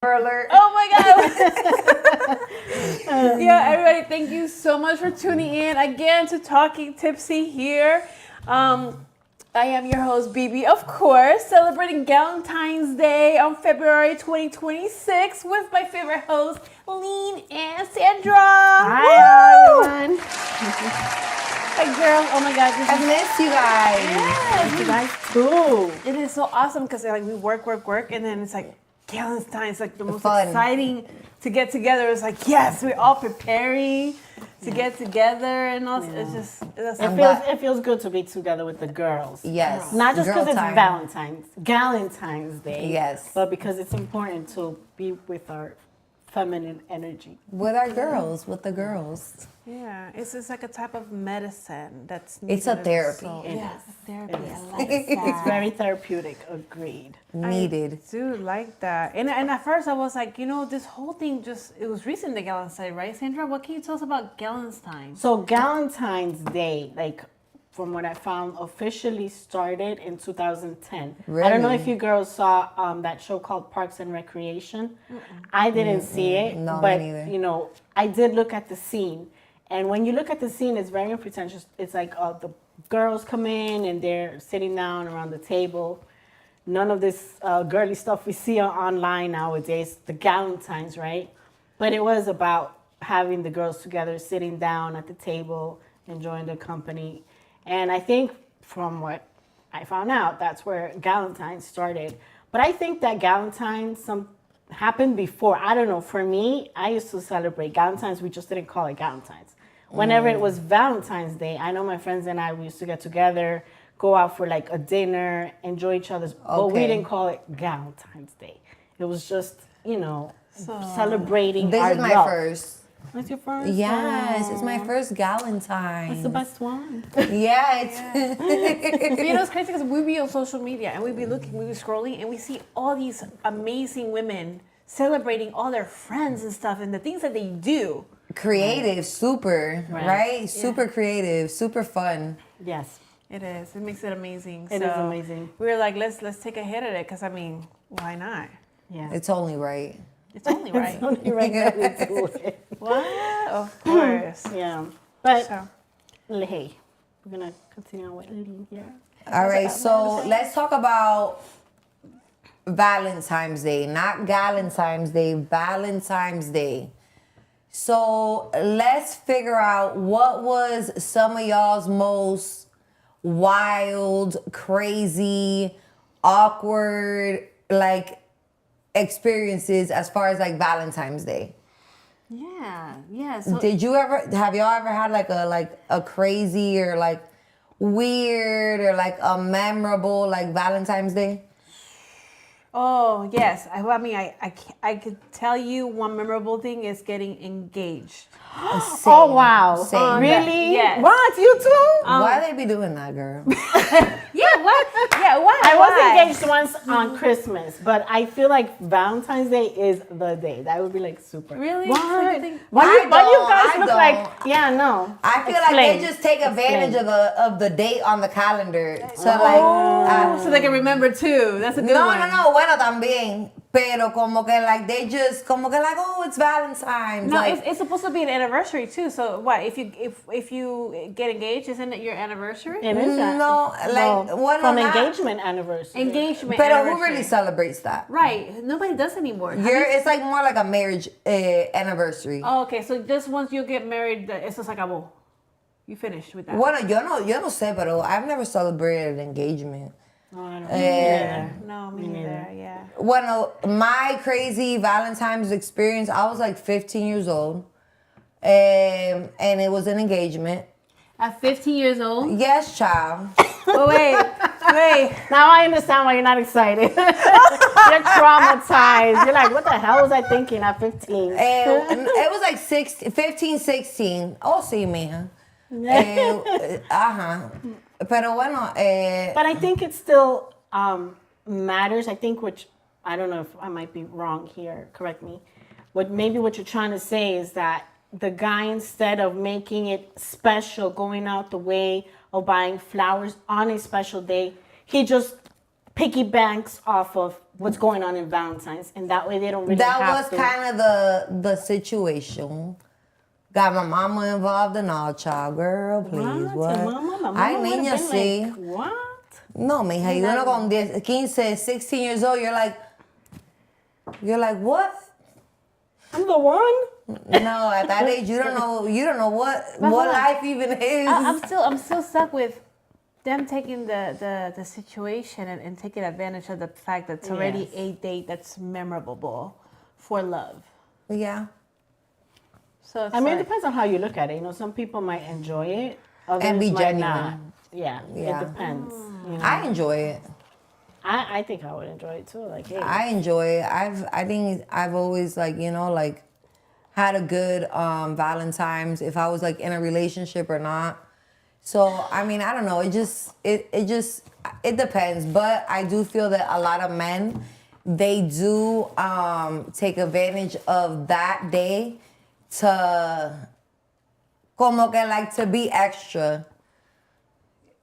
Alert. Oh my God. Yeah, everybody, thank you so much for tuning in again to Talking Tipsy here. I am your host, BB, of course, celebrating Galentine's Day on February 2026 with my favorite hosts, Lean and Sandra. Hi, everyone. Hi, girl. Oh my God. I miss you guys. Yes, Miss you guys too. it is so awesome because like we work, and then it's like Galentine is like the most Fun. exciting to get together. It's like, yes, we're all preparing to get together and all. It's just, It feels good to be together with the girls. Yes. Not just because Girl it's time. Galentine's Day. Yes. But because it's important to be with our feminine energy. With our girls, with the girls. yeah, it's just like a type of medicine that's It's a needed. therapy. So, It yes, is. therapy. It is. I like that. It's very therapeutic. Agreed. Needed. I do like that. And at first I was like, this whole thing it was recent, the Galentine, right, Sandra? What can you tell us about Galentine? So Galentine's Day, like from what I found, officially started in 2010. I don't know Really? if you girls saw that show called Parks and Recreation. I didn't see it, No, me but neither. I did look at the scene. And when you look at the scene, it's very pretentious. It's like the girls come in and they're sitting down around the table. None of this girly stuff we see online nowadays, the Galentines, right? But it was about having the girls together, sitting down at the table, enjoying the company. And I think from what I found out, that's where Galentine started. But I think that Galentine happened before. I don't know. For me, I used to celebrate Galentines. We just didn't call it Galentines. Whenever it was Valentine's Day, I know my friends and I, we used to get together, go out for like a dinner, enjoy each other's, but we Okay. didn't call it Galentine's Day. It was just, celebrating This our is my love. first. That's your first? Yes, it's my Aw. first Galentine. That's the best one. Yeah, it's It's crazy because we be on social media and we be scrolling and we see all these amazing women celebrating all their friends and stuff and the things that they do. creative, super, Right. right? Super creative, super fun. Yes. It is. It makes it amazing. It is amazing. We were like, let's take a hit at it because why not? Yeah. It's only right. It's only right. It's only right that we do it. What? Of course. Yeah. But, So, hey, we're going to continue on with Lee here. All right, so let's talk about Valentine's Day, not Galentine's Day, Valentine's Day. So let's figure out what was some of y'all's most wild, crazy, awkward, like experiences as far as like Valentine's Day. yeah. So Have y'all ever had like a crazy or like weird or like a memorable like Valentine's Day? Oh yes, I could tell you one memorable thing is getting engaged. Oh, wow. Same. Really? Yes. What? You too? Why they be doing that, girl? Yeah, what? Yeah, why? I was Why? engaged once on Christmas, but I feel like Valentine's Day is the day. That would be like super. Really? What? So you think- Why you guys I look don't. like? Yeah, no. I feel Explain. like they just take advantage of the date on the calendar. So like, So they can remember too. That's a good one. no, bueno también. Pero como que like they just como que like, oh, it's Valentine's. No, like, it's supposed to be an anniversary too. So what if you get engaged, isn't it your anniversary? It is that. no, like what from not? engagement anniversary. Engagement. Pero who anniversary. really celebrates that? Right. Nobody does anymore. It's like more like a marriage anniversary. Oh, okay. So just once you get married, eso se acabó. You finished with that. Bueno, yo no sé, pero I've never celebrated an engagement. No, I don't No, me neither. Yeah. Bueno, my crazy Valentine's experience, I was like 15 years old. And it was an engagement. At 15 years old? Yes, child. Oh, wait. Now I understand why you're not excited. You're traumatized. You're like, what the hell was I thinking at 15? It was like 15, 16. Oh, sí, mija. Ajá. Pero bueno. But I think it still matters. I think which, I don't know if I might be wrong here, correct me. What you're trying to say is that the guy, instead of making it special, going out the way of buying flowers on a special day, he just piggybacks off of what's going on in Valentine's, and that way they don't really that have was kind of the situation. Got my mama involved and all, child. Girl, please, what? Your mama Ay, would've niña, been sí. like, what? No, mija, you uno con 15, 16 years old, you're like, what? I'm the one. No, at that age, you don't know what life even is. I'm still stuck with them taking the situation and taking advantage of the fact that it's already a date that's memorable for love. Yeah. So it's I mean, it depends on how you look at it. You know, some people might enjoy it, others And be might genuine. not. Yeah, it depends. You know? I enjoy it. I think I would enjoy it too. Like, hey, I enjoy it. I think I've always had a good Valentine's if I was like in a relationship or not. So I mean, I don't know. It depends. But I do feel that a lot of men, they do take advantage of that day to to be extra.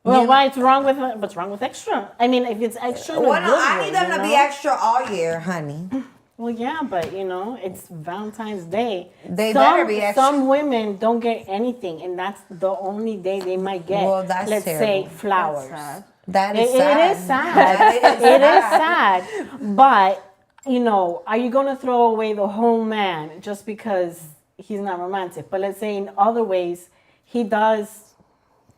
well, what's wrong with extra? I mean, if it's extra, in a Well, no, good I way, need them you to be know? extra all year, honey. Well, yeah, but you know, it's Valentine's Day. They better be extra. Some women don't get anything, and that's the only day they might get. Well, that's let's terrible. say flowers. That is It sad. is sad. That is It is sad. But you know, are you gonna throw away the whole man just because he's not romantic? But let's say in other ways, he does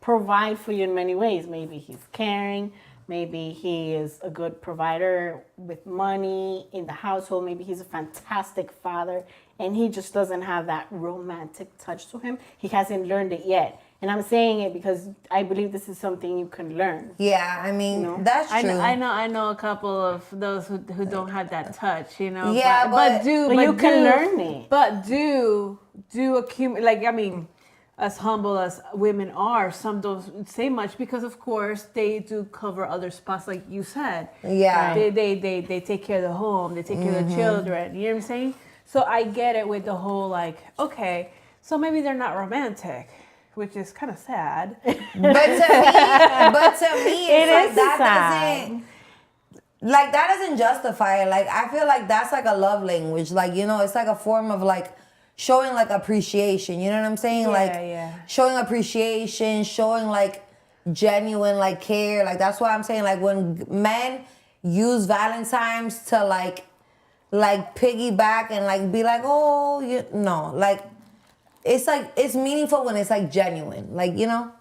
provide for you in many ways. Maybe he's caring. Maybe he is a good provider with money in the household. Maybe he's a fantastic father, and he just doesn't have that romantic touch to him. He hasn't learned it yet. And I'm saying it because I believe this is something you can learn. Yeah, I mean, that's true. I know a couple of those who don't have that touch, you know. Yeah, but you can learn it. But do accumulate. Like, I mean, as humble as women are, some don't say much because, of course, they do cover other spots, like you said. Yeah. They take care of the home. They take care of the children. You know what I'm saying? So I get it with the whole like, okay, so maybe they're not romantic, which is kind of sad. But to me, It it's is like sad. that doesn't justify it. Like, I feel like that's like a love language. Like, you know, it's like a form of like showing like appreciation. You know what I'm saying? Showing appreciation, showing like genuine like care. Like, that's why I'm saying, like, when men use Valentine's to like piggyback and like be like, oh, it's meaningful when it's like genuine. Like, you know,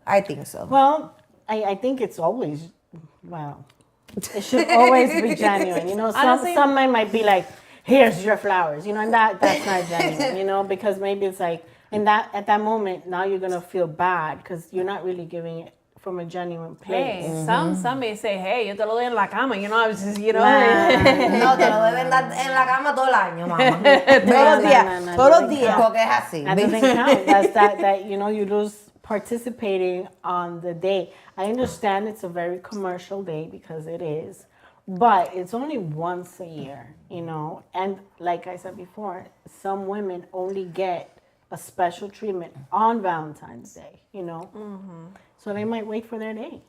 I think so. Well, I think it's always, it should always be genuine. You know, some men might be like, here's your flowers, you know, and that's not genuine, you know, because maybe it's like, at that moment, now you're going to feel bad because you're not really giving it from a genuine place. Hey, some may say, hey, yo te lo doy en la cama, you know, I was just, you know. No, te lo deben dar en la cama todo el año, mamá. Todos los días. Porque es así. That doesn't count. That's that, you know, you lose participating on the day. I understand it's a very commercial day because it is. But it's only once a year, you know. And like I said before, some women only get a special treatment on Valentine's Day, you know. Mm-hmm. So they might wait for their day.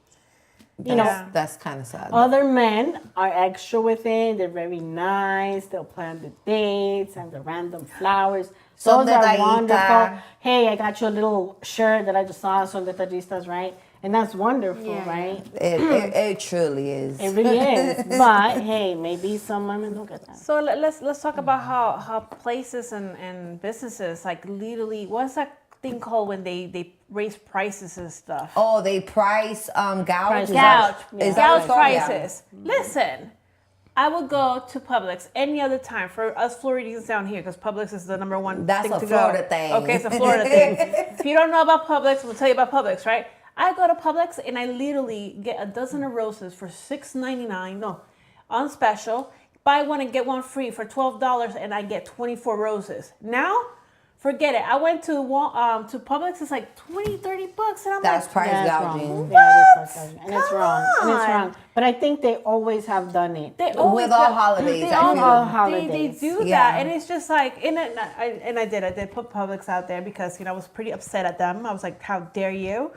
That's kind of sad. Other men are extra with it. They're very nice. They'll plan the dates and the random flowers. Those are wonderful. Hey, I got you a little shirt that I just saw. Son detallistas, right? And that's wonderful, right? It truly is. It really is. But hey, maybe some women don't get that. So let's talk about how places and businesses like literally, what's that thing called when they raise prices and stuff? Oh, they price gouge. Gouge. Is that Gouge what it's called? Yeah. prices. Listen, I would go to Publix any other time for us Floridians down here because Publix is the number one That's thing a to Florida go. thing. Okay, it's a Florida thing. If you don't know about Publix, we'll tell you about Publix, right? I go to Publix and I literally get a dozen of roses for $6.99. No, on special. Buy one and get one free for $12 and I get 24 roses. Now, forget it. I went to Publix, it's like $20, $30 and I'm That's like, price Yeah, it's gouging. wrong. Yeah, it is price gouging. And it's Come wrong. And it's on. wrong. But I think they always have done it. They always With all do- holidays, They I all, feel. All They holidays. do Yeah. that, and it's just like, I did put Publix out there because I was pretty upset at them. I was like, how dare you?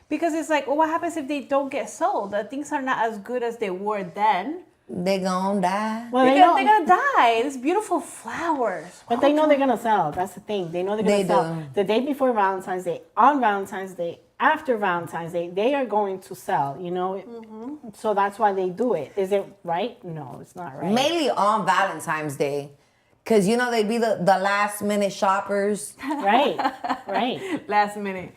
Because it's like, well, what happens if they don't get sold? The things are not as good as they were then. They gonna die. Well, They're gonna die. These beautiful flowers. But they know they're gonna sell. That's the thing. They know they're gonna They sell. do. The day before Valentine's Day, on Valentine's Day, after Valentine's Day, they are going to sell. You know, so that's why they do it. Is it right? No, it's not right. Mainly on Valentine's Day. Cause they be the last minute shoppers. Right, right. Last minute.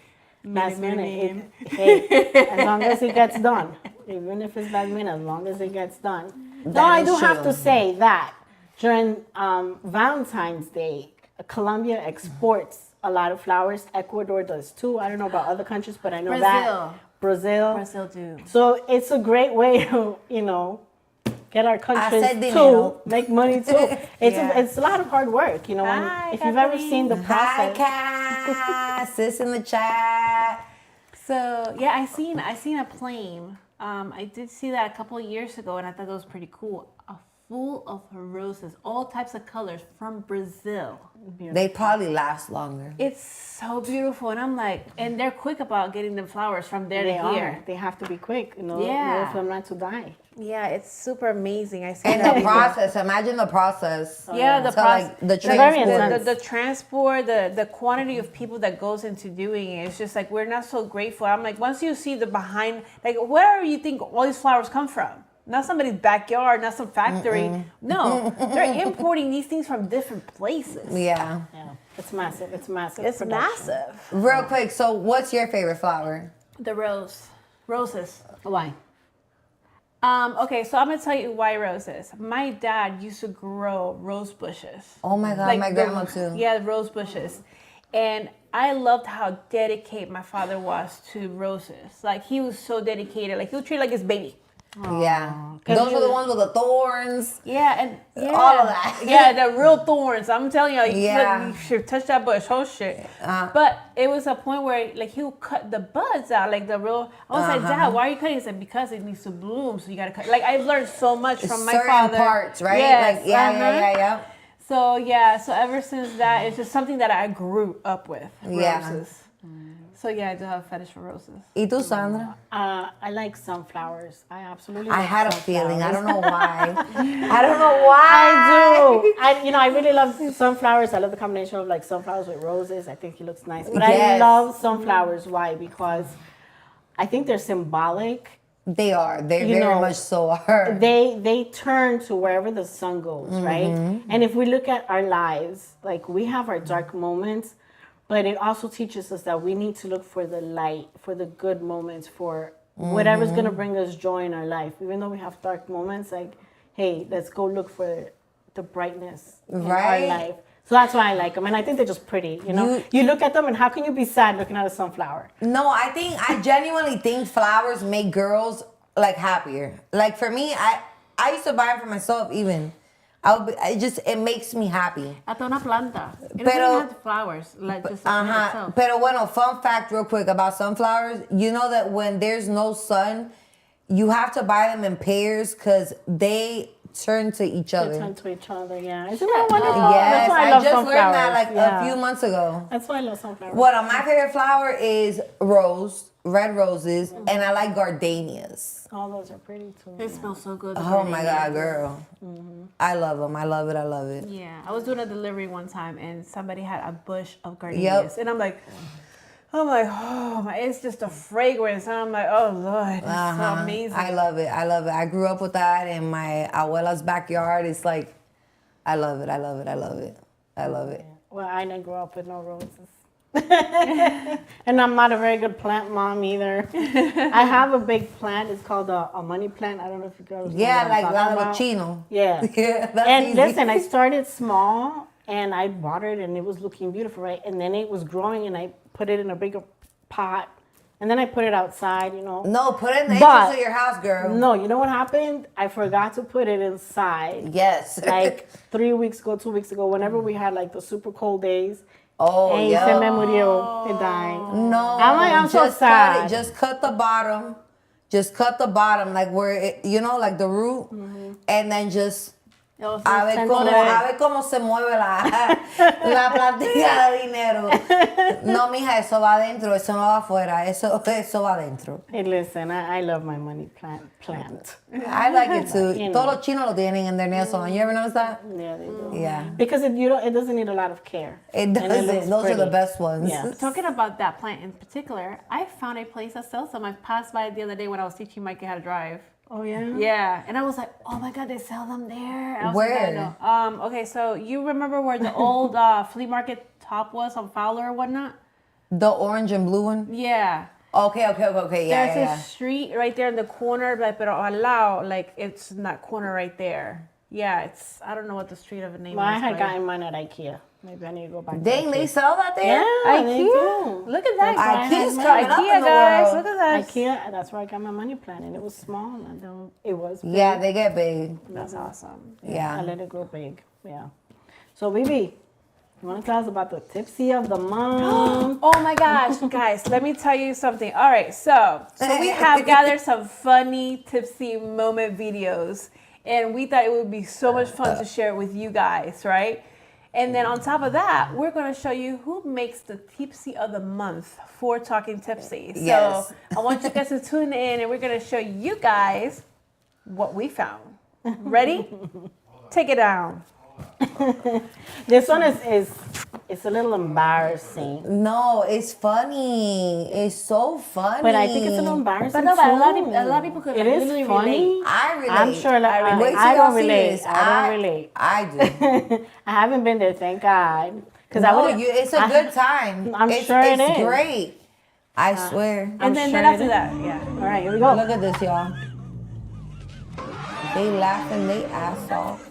Last minute. Hey, as long as it gets done, even if it's last minute, as long as it gets done. No, I is do have true. to say that during Valentine's Day, Colombia exports a lot of flowers. Ecuador does too. I don't know about other countries, but I know that Brazil. Brazil do. So it's a great way to, get our countries said to dinero. make money too. Yeah. It's a lot of hard work, Hi, if you've ever Kathleen. seen the Hi, process. Cass. Sis in the chat. So yeah, I seen a plane. I did see that a couple of years ago, and I thought that was pretty cool. Full of roses, all types of colors from Brazil. They probably last longer. It's so beautiful, and I'm like, and they're quick about getting the flowers from there They to are. here. They have to be quick, Yeah. in order for them not to die. Yeah, it's super amazing. I see And that the before. process. Imagine the process. Yeah, the So, process, like, the very transport. intense. the transport, the quantity of people that goes into doing it. It's just like we're not so grateful. I'm like, once you see the behind, like where do you think all these flowers come from? Not somebody's backyard, not some factory. No, they're importing these things from different places. Yeah. Yeah, it's massive. It's massive. It's production. massive. Real quick. So, what's your favorite flower? The roses. Why? Okay, so I'm gonna tell you why roses. My dad used to grow rose bushes. Oh my God, Like my the- grandma too. Yeah, rose bushes. And I loved how dedicated my father was to roses. Like he was so dedicated. Like he would treat it like his baby. Yeah. Those are the ones with the thorns. Yeah, and yeah, All of that. Yeah, the real thorns. I'm telling you, Yeah. you should touch that bush, whole shit. But it was a point where like he would cut the buds out, like the real. I was like, Dad, why are you cutting? He said, because it needs to bloom, so you gotta cut. Like I've learned so much from my Certain father. parts, right? Yes, Like, yeah. So yeah, so ever since that, it's just something that I grew up with. Yeah. Roses. So yeah, I do have a fetish for roses. ¿Y tú, Sandra? I like sunflowers. I absolutely. I like had a sunflowers. feeling. I don't know why. I don't know why. I do. I really love sunflowers. I love the combination of like sunflowers with roses. I think it looks nice. But I Yes. love sunflowers. Why? Because I think they're symbolic. They are. They You very know, much so are. They turn to wherever the sun goes, right? Mm-hmm. And if we look at our lives, like we have our dark moments, but it also teaches us that we need to look for the light, for the good moments, for whatever's gonna bring us joy in our life. Even though we have dark moments, like, hey, let's go look for the brightness in Right. our life. So that's why I like them, and I think they're just pretty. You look at them, and how can you be sad looking at a sunflower? No, I genuinely think flowers make girls like happier. Like for me, I used to buy them for myself even. It makes me happy. Hasta una planta. It Pero- doesn't have flowers, like just itself. Pero bueno, fun fact real quick about sunflowers. You know that when there's no sun, you have to buy them in pairs because they turn to each They other. turn to each other, yeah. Isn't that wonderful? Yes, That's why I I love just sunflowers. learned that like Yeah. a few months ago. That's why I love sunflowers. Well, my favorite flower is red roses, and I like gardenias. All those are pretty too. They smell so good. the Oh my gardenias. God, girl. I love them. I love it. I love it. Yeah, I was doing a delivery one time and somebody had a bush of gardenias, and I'm like, oh my, it's just a fragrance, and I'm like, oh Lord, it's so amazing. I love it. I love it. I grew up with that in my abuela's backyard. It's like, I love it. I love it. I love it. I love it. Well, I didn't grow up with no roses. And I'm not a very good plant mom either. I have a big plant. It's called a money plant. I don't know if you girls know Yeah, what like I'm la talking de about. los chinos. Yeah. Yeah, that's And easy. listen, I started small and I watered and it was looking beautiful, right? And then it was growing and I put it in a bigger pot. And then I put it outside, you know. No, put it in the But- entrance of your house, girl. No, you know what happened? I forgot to put it inside. Yes. Like 3 weeks ago, 2 weeks ago, whenever we had like the super cold days. Oh, And yeah. se me murió. It died. No, I'm so just sad. cut it. Just cut the bottom. Just cut the bottom, like where it, you know, like the root, and then just a ver cómo se mueve la plantilla de dinero. No, mija, eso va adentro, eso no va afuera, eso va adentro. Hey, listen, I love my money plant. I like it too. You know. Todos los chinos lo tienen in their nail salon. You ever notice that? Yeah, they do. Yeah. Because it doesn't need a lot of care. It And doesn't. looks Those are the pretty. best ones. Yeah. Talking about that plant in particular, I found a place that sells them. I passed by it the other day when I was teaching Mikey how to drive. Oh, yeah? Yeah, and I was like, oh my God, they sell them there. And I was Where? Like, I know. Okay, so you remember where the old flea market top was on Fowler or whatnot? The orange and blue one? Yeah. Okay. Yeah, There's yeah. a street right there in the corner, like, pero al lado, like, it's in that corner right there. Yeah, it's, I don't know what the street of the name Well, I is. had but- gotten mine at IKEA. Maybe I need to go back. Dang, to they IKEA. sell that there? Yeah, they do. Look at that. IKEA's guys. coming up IKEA, in the guys. world. Look at that. IKEA, that's where I got my money plant, and it was small. It was big. Yeah, they get big. That's awesome. I Yeah. let it grow big. Yeah. So, Bibi, you want to tell us about the tipsy of the month? Oh my gosh, guys, let me tell you something. All right, so we have gathered some funny tipsy moment videos, and we thought it would be so much fun to share with you guys, right? And then on top of that, we're going to show you who makes the tipsy of the month for Talking Tipsy. So Yes. I want you guys to tune in, and we're going to show you guys what we found. Ready? Take it down. This one is it's a little embarrassing. No, it's funny. It's so funny. But I think it's a little embarrassing But no, but too. a lot of people could It literally is funny. relate. I relate. I'm sure like, Wait till I y'all don't see relate. this. I don't relate. I do. I haven't been there, thank God. Because I No, would. it's a good time. I'm it's, sure it it's is. great. I swear. And I'm then sure after it is. that, yeah. All right, here we go. Look at this, y'all. They laughing they ass off.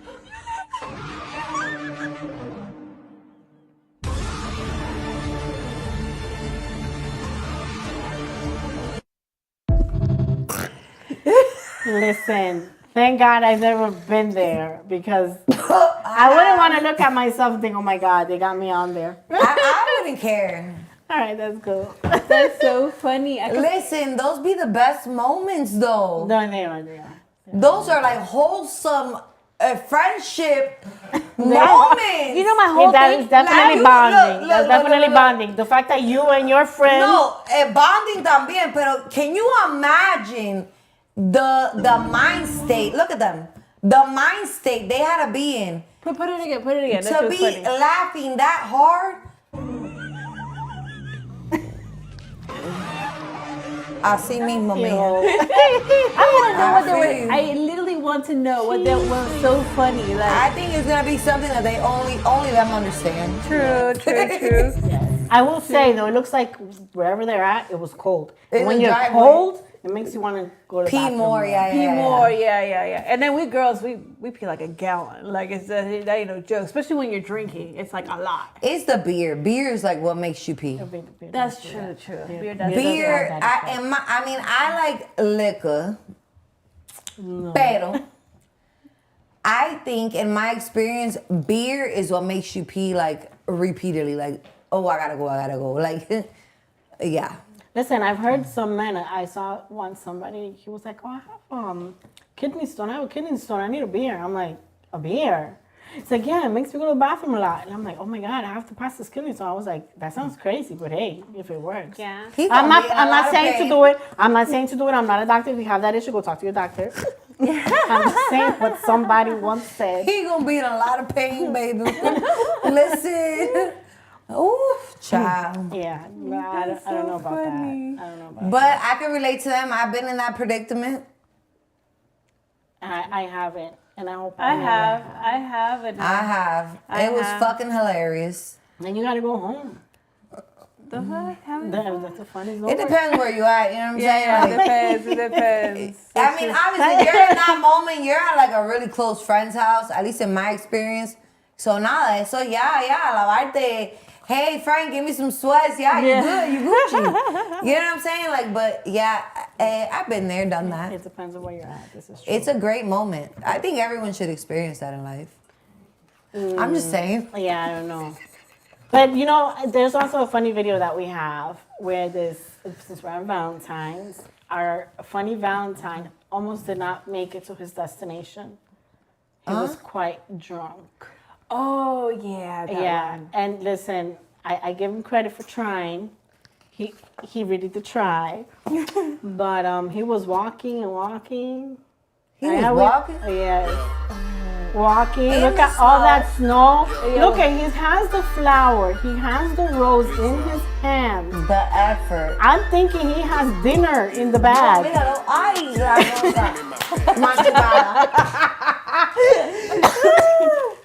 Listen, thank God I've never been there because I wouldn't want to look at myself and think, oh my God, they got me on there. I wouldn't care. All right, that's cool. That's so funny. Listen, those be the best moments, though. No, they are. Those are like wholesome friendship moments. You know my whole That thing. is definitely Like, bonding. look, That's look, definitely look. bonding. The fact that you and your friends. No, bonding también, pero can you imagine the mind state? Look at them. The mind state they had to be in. Put it again. Put it again. That's To so be funny. laughing that hard. Así mismo, You mija. know, I want to know what they I were. feel you. I literally want to know what that was so funny. Like I think it's gonna be something that they only them understand. true. I will say though, it looks like wherever they're at, it was cold. In And when the you're driveway. cold, it makes you want to go to the Pee bathroom more, yeah. Pee more, yeah. And then we girls, we pee like a gallon. Like that ain't no joke. Especially when you're drinking, it's like a lot. It's the beer. Beer is like what makes you pee. That's true. Beer does Beer, doesn't have that I like liquor, pero I think in my experience, beer is what makes you pee like repeatedly. Like, oh, I gotta go. Like, yeah. Listen, I've heard some men. I saw once somebody. He was like, "Oh, I have kidney stone. I have a kidney stone. I need a beer." I'm like, "A beer?" It's like, "Yeah, it makes me go to the bathroom a lot." And I'm like, "Oh my God, I have to pass this kidney stone." I was like, "That sounds crazy, but hey, if it works." Yeah. He I'm gonna be in a not lot of saying to pain. do it. I'm not saying to do it. I'm not a doctor. If you have that issue, go talk to your doctor. I'm just saying what somebody once said. He gonna be in a lot of pain, baby. Listen. Oof, child. Yeah, no, I don't know about that. I don't know about But I can relate to them. I've been in that predicament. that. I haven't, and I hope I never have, and I have. I It was have. fucking hilarious. Then you gotta go home. The fuck? Having fun? That's a funny It depends where you at, you know what I'm saying? Yeah, Like, it depends. It depends. I mean, obviously, you're in that moment, you're at like a really close friend's house, at least in my experience. So nada, eso lavarte. Hey, Frank, give me some sweats. Yeah, you good, you Gucci. You know what I'm saying? Like, but yeah, I've been there, done that. It depends on where you're at. This is true. It's a great moment. I think everyone should experience that in life. I'm just saying. Yeah, I don't know. But you know, there's also a funny video that we have where since we're on Valentine's, our funny Valentine almost did not make it to his destination. He was quite drunk. Oh, yeah. That one. And listen, I give him credit for trying. He really did try. But he was walking and walking. He was walking? Yeah. Walking. In Look the at all that snow. Yeah. Look at, he has the flower. He has the rose in his hand. The effort. I'm thinking he has dinner in the bag. Míralo. Ay, la rosa. Machucada.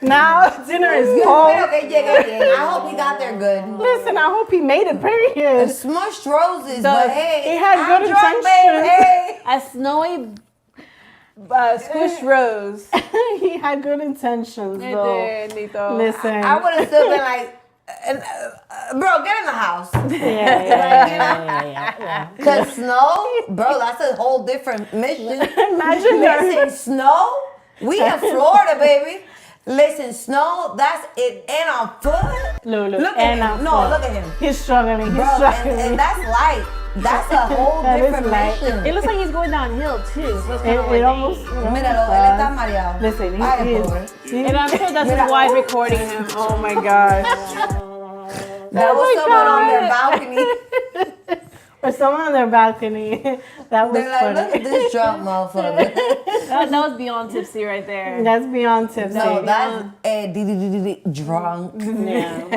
Now dinner is cold. Espero que llegue bien. I hope he got there good. Listen, I hope he made it, period. Smushed roses, but hey, he had I'm good drunk, intentions. babe. Hey. A snowy squish rose. He had good intentions, though. It did, Nito. Listen. I would have still been like, bro, get in the house. Yeah. Cause snow, bro, that's a whole different mission. Imagine Listen, snow, we in Florida, baby. Listen, snow, that's it. And on foot. Lulu, Look and at him. No, look at him. He's struggling. He's Bro, struggling. and that's light. That's a whole That is different light. mission. It looks like he's going downhill, too. So it's kind of It like, almost. Míralo, él está mareado. Listen, Ay, he pobre. is. and I'm sure that's his wife recording him. Oh, my gosh. That was someone on their balcony. Or someone on their balcony. That was They're like, funny. look at this drunk motherfucker. That was beyond tipsy right there. That's beyond tipsy. No, that's drunk. Yeah,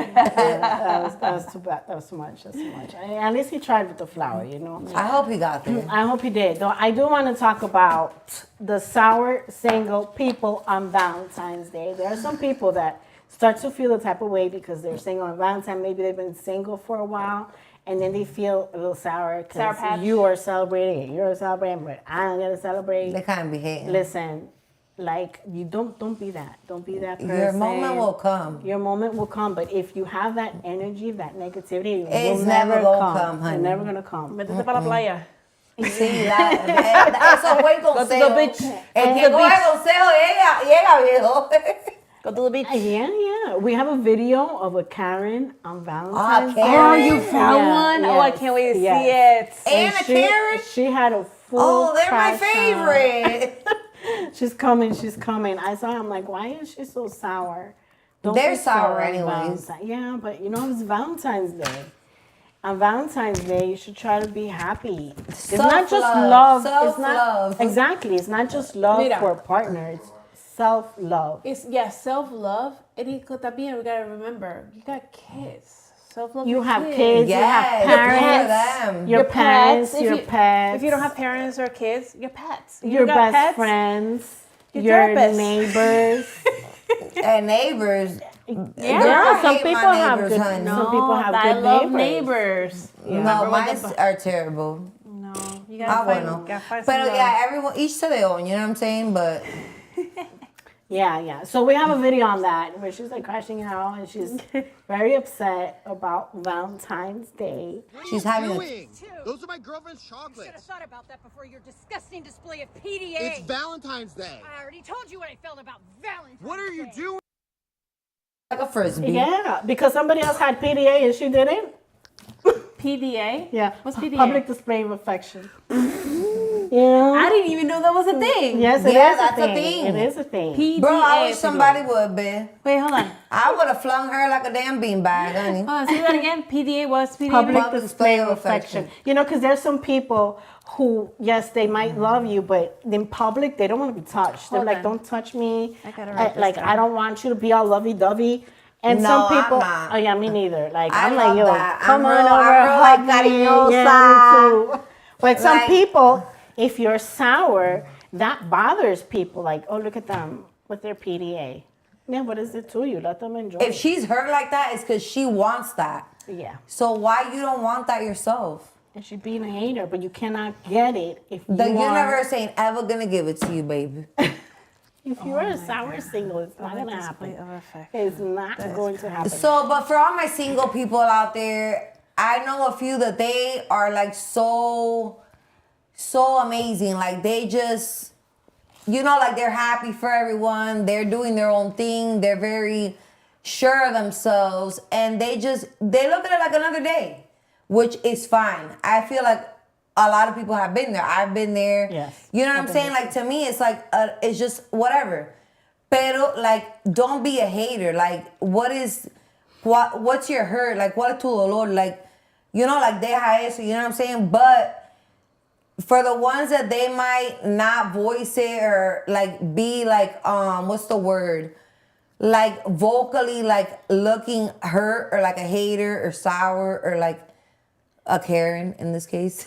that was too bad. That was too much. That's too much. At least he tried with the flower, you know. I hope he got there. I hope he did. Though I do want to talk about the sour single people on Valentine's Day. There are some people that start to feel the type of way because they're single on Valentine. Maybe they've been single for a while, and then they feel a little sour Sour because patch. you are celebrating it. You're celebrating, but I don't get to celebrate. They kind of be hating. Listen, like you don't be that. Don't be that person. Your moment will come. Your moment will come, but if you have that energy, that negativity, it It's will never never gonna come, It's honey. never gonna come. Métete para la playa. Sí, eso fue el Go to the consejo. beach. El que coge consejo llega viejo. Go to the beach. Yeah. We have a video of a Karen on Valentine's Day. Karen. Oh, you found Yeah, one? Oh, I yes, can't wait to yes. see it. And a Karen? She had a full Oh, they're my crash out. favorite. She's coming. I saw her, I'm like, why is she so sour? Don't They're be sour on anyways. Valentine. Yeah, but you know, it's Valentine's Day. On Valentine's Day, you should try to be happy. It's not just Self-love. love. It's not Self-love. exactly. It's not just love Mira. for a partner. It's self-love. It's self-love. And también we gotta remember, you got kids. Self-love. You your have kids. You Yes, have good for parents. them. Your parents. If Your you- pets. If you don't have parents or kids, your pets. If you your got best pets, friends. your Your therapist. neighbors. And neighbors. Yeah, Girl, I some hate people my have neighbors, good. honey. Some people have I good love neighbors. neighbors. No, mine are terrible. No, you Ah, gotta bueno. find But some yeah, everyone, each to their own, you know what I'm saying? But Yeah. So we have a video on that where she's like crashing out and she's very upset about Valentine's Day. she's having a... doing? Those are my girlfriend's Should have chocolates. thought about that before your disgusting display of PDA. It's Valentine's Day. I already told you what I felt about Valentine's What are you Day. doing? like a frisbee. Yeah, because somebody else had PDA and she didn't. PDA? Yeah. What's PDA? Public display of affection. Yeah. I didn't even know that was a thing. Yes, it is Yeah, a that's a thing. thing. It is a thing. PDA. Bro, I wish somebody would, be. Wait, hold on. I would have flung her like a damn beanbag, honey. Hold on, say that again. PDA, what's PDA? Public display of affection. You know, because there's some people who, yes, they might love you, but in public, they don't want to be touched. They're Hold like, on. don't touch me. I gotta write this Like, down. I don't want you to be all lovey-dovey. And No, some I'm people, not. oh yeah, me neither. Like, I I'm like, love yo, that. come I'm on real- over, I'm real, like, hug me. cariñosa. Yeah, me too. But some Like- people, if you're sour, that bothers people. Like, oh, look at them with their PDA. Yeah, what is it to you? Let them enjoy If it. she's hurt like that, it's because she wants that. Yeah. So why you don't want that yourself? And she's being a hater, but you cannot get it if The you are. universe ain't ever gonna give it to you, baby. If you are a sour single, it's not gonna happen. It's not going to happen. So, but for all my single people out there, I know a few that they are like so amazing. Like they just, like they're happy for everyone. They're doing their own thing. They're very sure of themselves, and they look at it like another day, which is fine. I feel like a lot of people have been there. I've been there. Yes. You know what I'm saying? Like to me, it's like it's just whatever. Pero like, don't be a hater. Like, what's your hurt? Like, what tu dolor? Like, like deja eso. You know what I'm saying? But for the ones that they might not voice it or like be like what's the word? Like vocally like looking hurt or like a hater or sour or like a Karen in this case.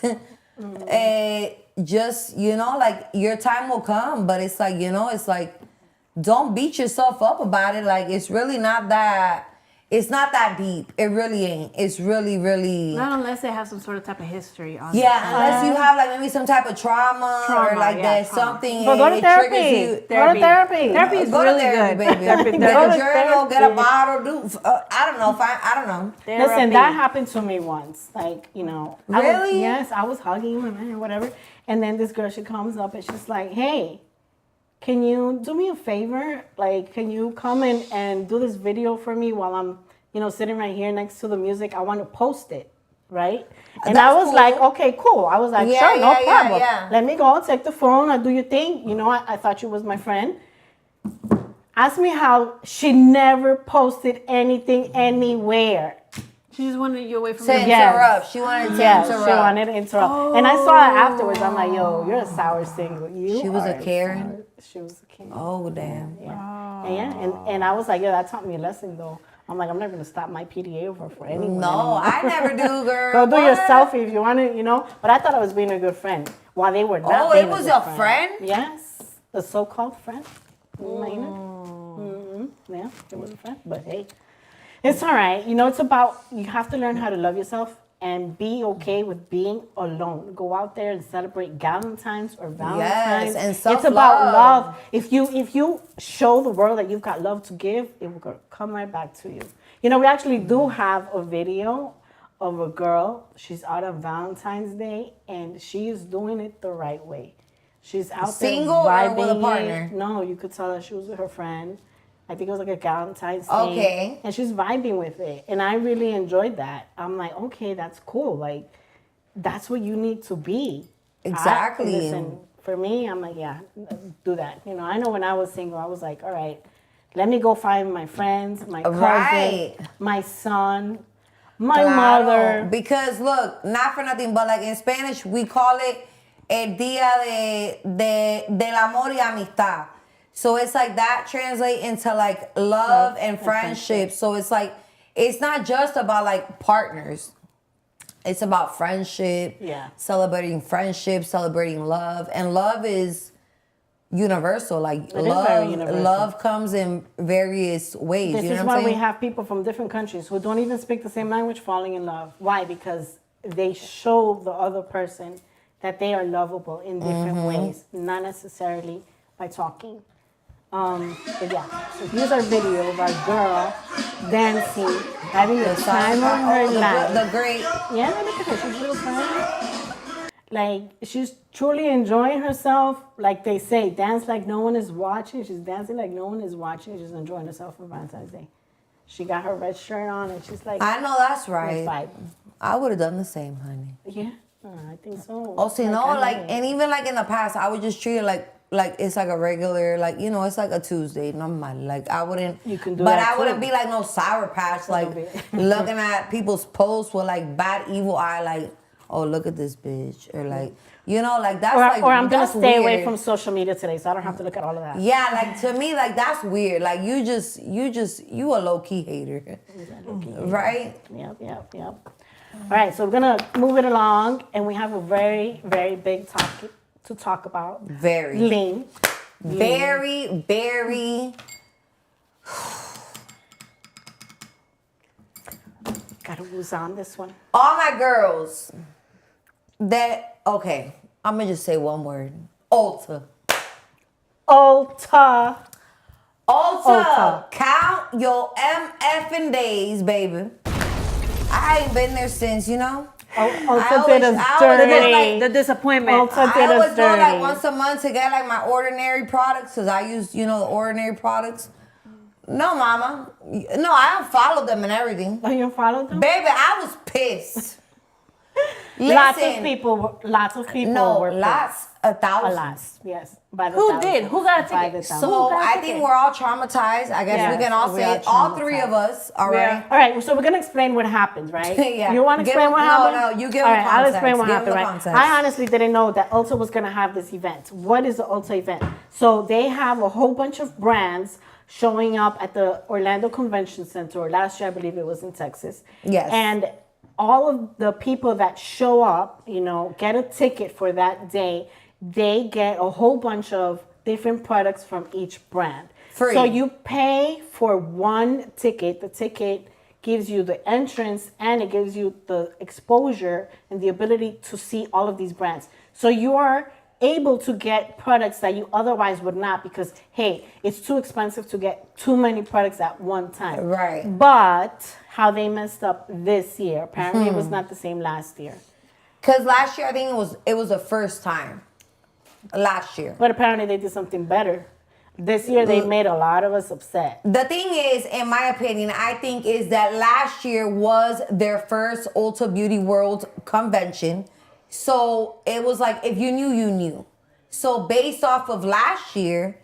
Just, like your time will come, but it's like, it's like, don't beat yourself up about it. Like, it's really not that, it's not that deep. It really ain't. It's really, really. Not unless they have some sort of type of history on Yeah, unless you have like maybe some type of trauma or like there's something. But go to therapy. Go to therapy. Therapy is Go really to therapy, good. baby. Get Go a to journal, get a therapy. bottle, I don't know. I don't know. Listen, that happened to me once. Like, Really? Yes, I was hugging my man or whatever. And then this girl, she comes up and she's like, hey, can you do me a favor? Like, can you come and do this video for me while I'm, sitting right here next to the music? I want to post it, right? And That's I was cool. like, okay, cool. I was like, Yeah, sure, no yeah, yeah, problem. yeah. Let me go, take the phone, I'll do your thing. I thought you was my friend. Ask me how she never posted anything anywhere. She just wanted you away from To your interrupt. She wanted to Yes, interrupt. she wanted to interrupt. And I saw it afterwards. I'm like, yo, you're a sour single. She was a Karen? sour- She was a Karen. Oh, damn. Yeah. And I was like, yeah, that taught me a lesson, though. I'm like, I'm never going to stop my PDA over for anyone. No, anymore. I never do, girl. Go do your What? selfie if you want to, But I thought I was being a good friend while they were not Oh, being it was good your friend? Yes. The so-called friend. Yeah, it was a friend. But hey, it's all right. It's about, you have to learn how to love yourself and be okay with being alone. Go out there and celebrate Galentines or Valentines. and It's self-love. about love. If you show the world that you've got love to give, it will come right back to you. We actually do have a video of a girl. She's out on Valentine's Day, and she is doing it the right way. She's out Single there or vibing. with a partner? No, you could tell that she was with her friend. I think it was like a Galentine's thing. Okay. And she's vibing with it. And I really enjoyed that. I'm like, okay, that's cool. Like, that's what you need to be. Exactly. Listen, for me, I'm like, yeah, do that. I know when I was single, I was like, all right, let me go find my friends, my cousin, Right. my son, my Claro. mother. Because look, not for nothing, but like in Spanish, we call it el día del amor y amistad. So it's like that translate into like love and friendship. So it's like, it's not just about like partners. It's about friendship. Yeah. Celebrating friendship, celebrating love. And love is universal. Like It is very universal. love comes in various ways. This you know is what why I'm we saying? have people from different countries who don't even speak the same language falling in love. Why? Because they show the other person that they are lovable in different ways, not necessarily by talking. But yeah, so here's our video of our girl dancing, having the time of her life. The great. Yeah, look at her. She's real fun. Like, she's truly enjoying herself. Like they say, dance like no one is watching. She's dancing like no one is watching. She's enjoying herself for Valentine's Day. She got her red shirt on and she's like, I know that's let's right. vibe. I would have done the same, honey. Yeah, I think so. Oh, see, no, I know like, it. and even like in the past, I would just treat it like it's like a regular, like, it's like a Tuesday, normal. Like, I wouldn't. You can do but that I wouldn't too. be like no sour patch, like looking at people's posts with like bad evil eye, like, oh, look at this bitch, or like, like that's like. Or I'm gonna that's stay away weird. from social media today, so I don't have to look at all of that. Yeah, like to me, like that's weird. Like you a low key hater, right? Yep. All right, so we're gonna move it along, and we have a very, very big topic to talk about. Very. Lean. Very, very. Gotta who's on this one. All my girls okay, I'm gonna just say one word. Ulta. Ulta. Count your MFing days, baby. I ain't been there since, Ulta did us dirty. The disappointment. Ulta I did always us go like dirty. once a month to get like my ordinary products because I use, the ordinary products. No, mama. No, I don't follow them and everything. Oh, you follow them? Baby, I was pissed. Lots of Listen, people no, were lots, a thousand. Alas, yes. By the Who thousand. did? Who got a By ticket? the thousand. So got I ticket? think we're all traumatized. I guess Yes, we can all we say are it. All three of traumatized. us, all right? All right, so we're gonna explain what happened, right? Yeah. You want to Give explain them- what no, happened? no, you give All them right, I'll explain context. what Give happened. them the Right? context. I honestly didn't know that Ulta was gonna have this event. What is the Ulta event? So they have a whole bunch of brands showing up at the Orlando Convention Center. Last year, I believe it was in Texas. Yes. And all of the people that show up, get a ticket for that day. They get a whole bunch of different products from each brand. Free. So you pay for one ticket. The ticket gives you the entrance and it gives you the exposure and the ability to see all of these brands. So you are able to get products that you otherwise would not because, hey, it's too expensive to get too many products at one time. Right. But how they messed up this year, apparently it was not the same last year. Because last year, I think it was the first time. Last year. But apparently they did something better. This year they made a lot of us upset. The thing is, in my opinion, I think is that last year was their first Ulta Beauty World convention. So it was like, if you knew, you knew. So based off of last year,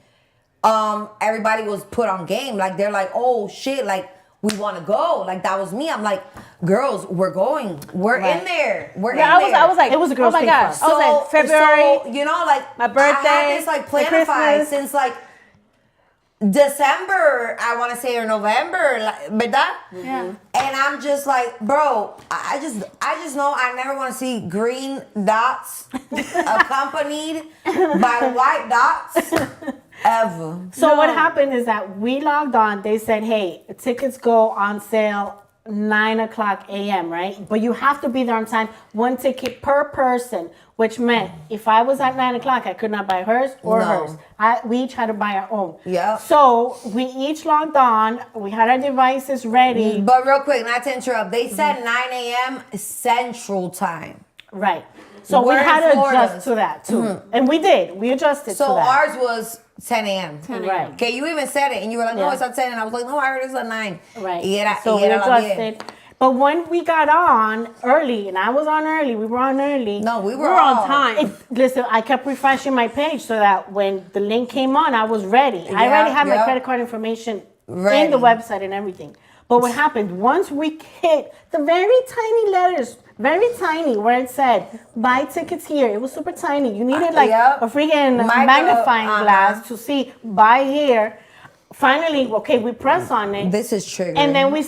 everybody was put on game. Like, they're like, oh shit, like, we want to go. Like, that was me. I'm like, girls, we're going. We're in there. We're in there. I was like, It was a girls' oh my thing gosh. first. I was like, February. So, like, my birthday, I had this like the planified Christmas. since like December, I want to say, or November, like, ¿verdad? Yeah. And I'm just like, bro, I just know I never want to see green dots accompanied by white dots ever. So what happened is that we logged on. They said, hey, tickets go on sale 9:00 a.m., right? But you have to be there on time. One ticket per person, which meant if I was at 9:00, I could not buy hers or No. hers. We each had to buy our own. Yeah. So we each logged on. We had our devices ready. But real quick, not to interrupt, they said 9 a.m. Central Time. Right. So we We're had in to Florida. adjust to that too. And we did. We adjusted to So that. ours was 10 a.m. Right. Okay, you even said it, and you were like, no, Yeah. it's at 10, and I was like, no, I heard it's at 9. Right. Y So we era las 10. adjusted. But when we got on early, and I was on early, we were on early. No, we We were were on all- time. Listen, I kept refreshing my page so that when the link came on, I was ready. I Yeah, already had my yeah. credit card information Ready. in the website and everything. But what happened, once we hit the very tiny letters, very tiny, where it said, buy tickets here. It was super tiny. You needed like Yep. a freaking magnifying glass to see, buy here. Finally, okay, we press on it. This is triggering. And then we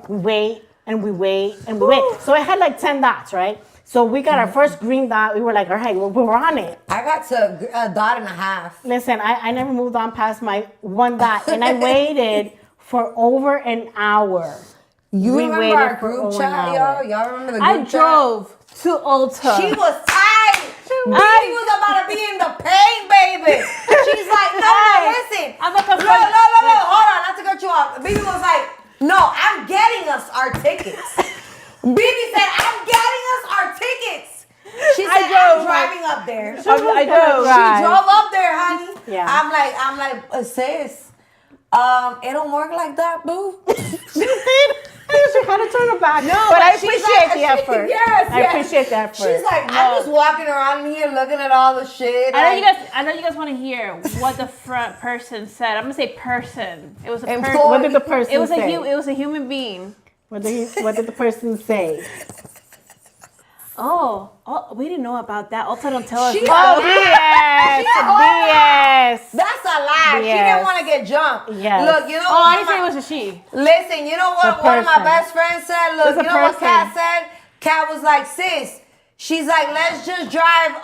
wait and we wait and we wait. So it had like 10 dots, right? So we got our first green dot. We were like, all right, we're on it. I got to a dot and a half. Listen, I never moved on past my one dot. And I waited for over an hour. You We remember waited our for group over chat, an hour. y'all? Y'all remember the group I chat? drove to Ulta. She was tired. Baby was about to be in the pain, baby. She's like, no, listen. I'm a Look, hold on, not to cut you off. Baby was like, no, I'm getting us our tickets. Baby said, I'm getting us our tickets. She said, I'm driving up there. I drove. She drove up there, honey. Yeah. I'm like, sis, it don't work like that, boo. She had to turn her back. No, but I she's appreciate like- the effort. Yes, I yes. appreciate the effort. She's like, I'm just walking around here looking at all the shit. I like, know you guys want to hear what the front person said. I'm gonna say person. It was a Employee. person. What did the person It was say? it was a human being. What did the person say? Oh, we didn't know about that. Ulta don't tell us. She- that. BS. that's a lie. She Yes. didn't want to get jumped. Yes. Look, you know Oh, I what? didn't say it was a she. Listen, you know what The one of my person. best friends said? Look, It's a you know what person. Kat said? Kat was like, sis, she's like, let's just drive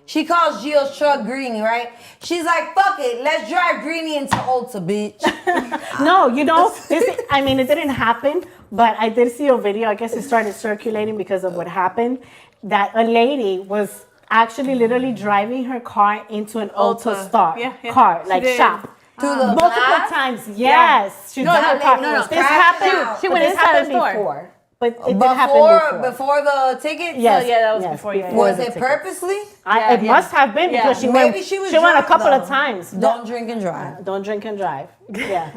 She calls Gio's truck Greenie, right? She's like, fuck it, let's drive Greenie into Ulta, bitch. No, you know, I mean, it didn't happen, but I did see a video. I guess it started circulating because of what happened. That a lady was actually literally driving her car into an Ulta store car, like did. shop. To the Multiple glass? times, yes. She No, drove her car. no, This happened. She went this inside the happened store. before. But it did happen Before the tickets? Yes, yeah, that was yes, before you- Was the it tickets. purposely? It must have been because she Maybe went. she was She went a drunk, couple though. of times. Don't drink and drive. Don't drink and drive. Yeah.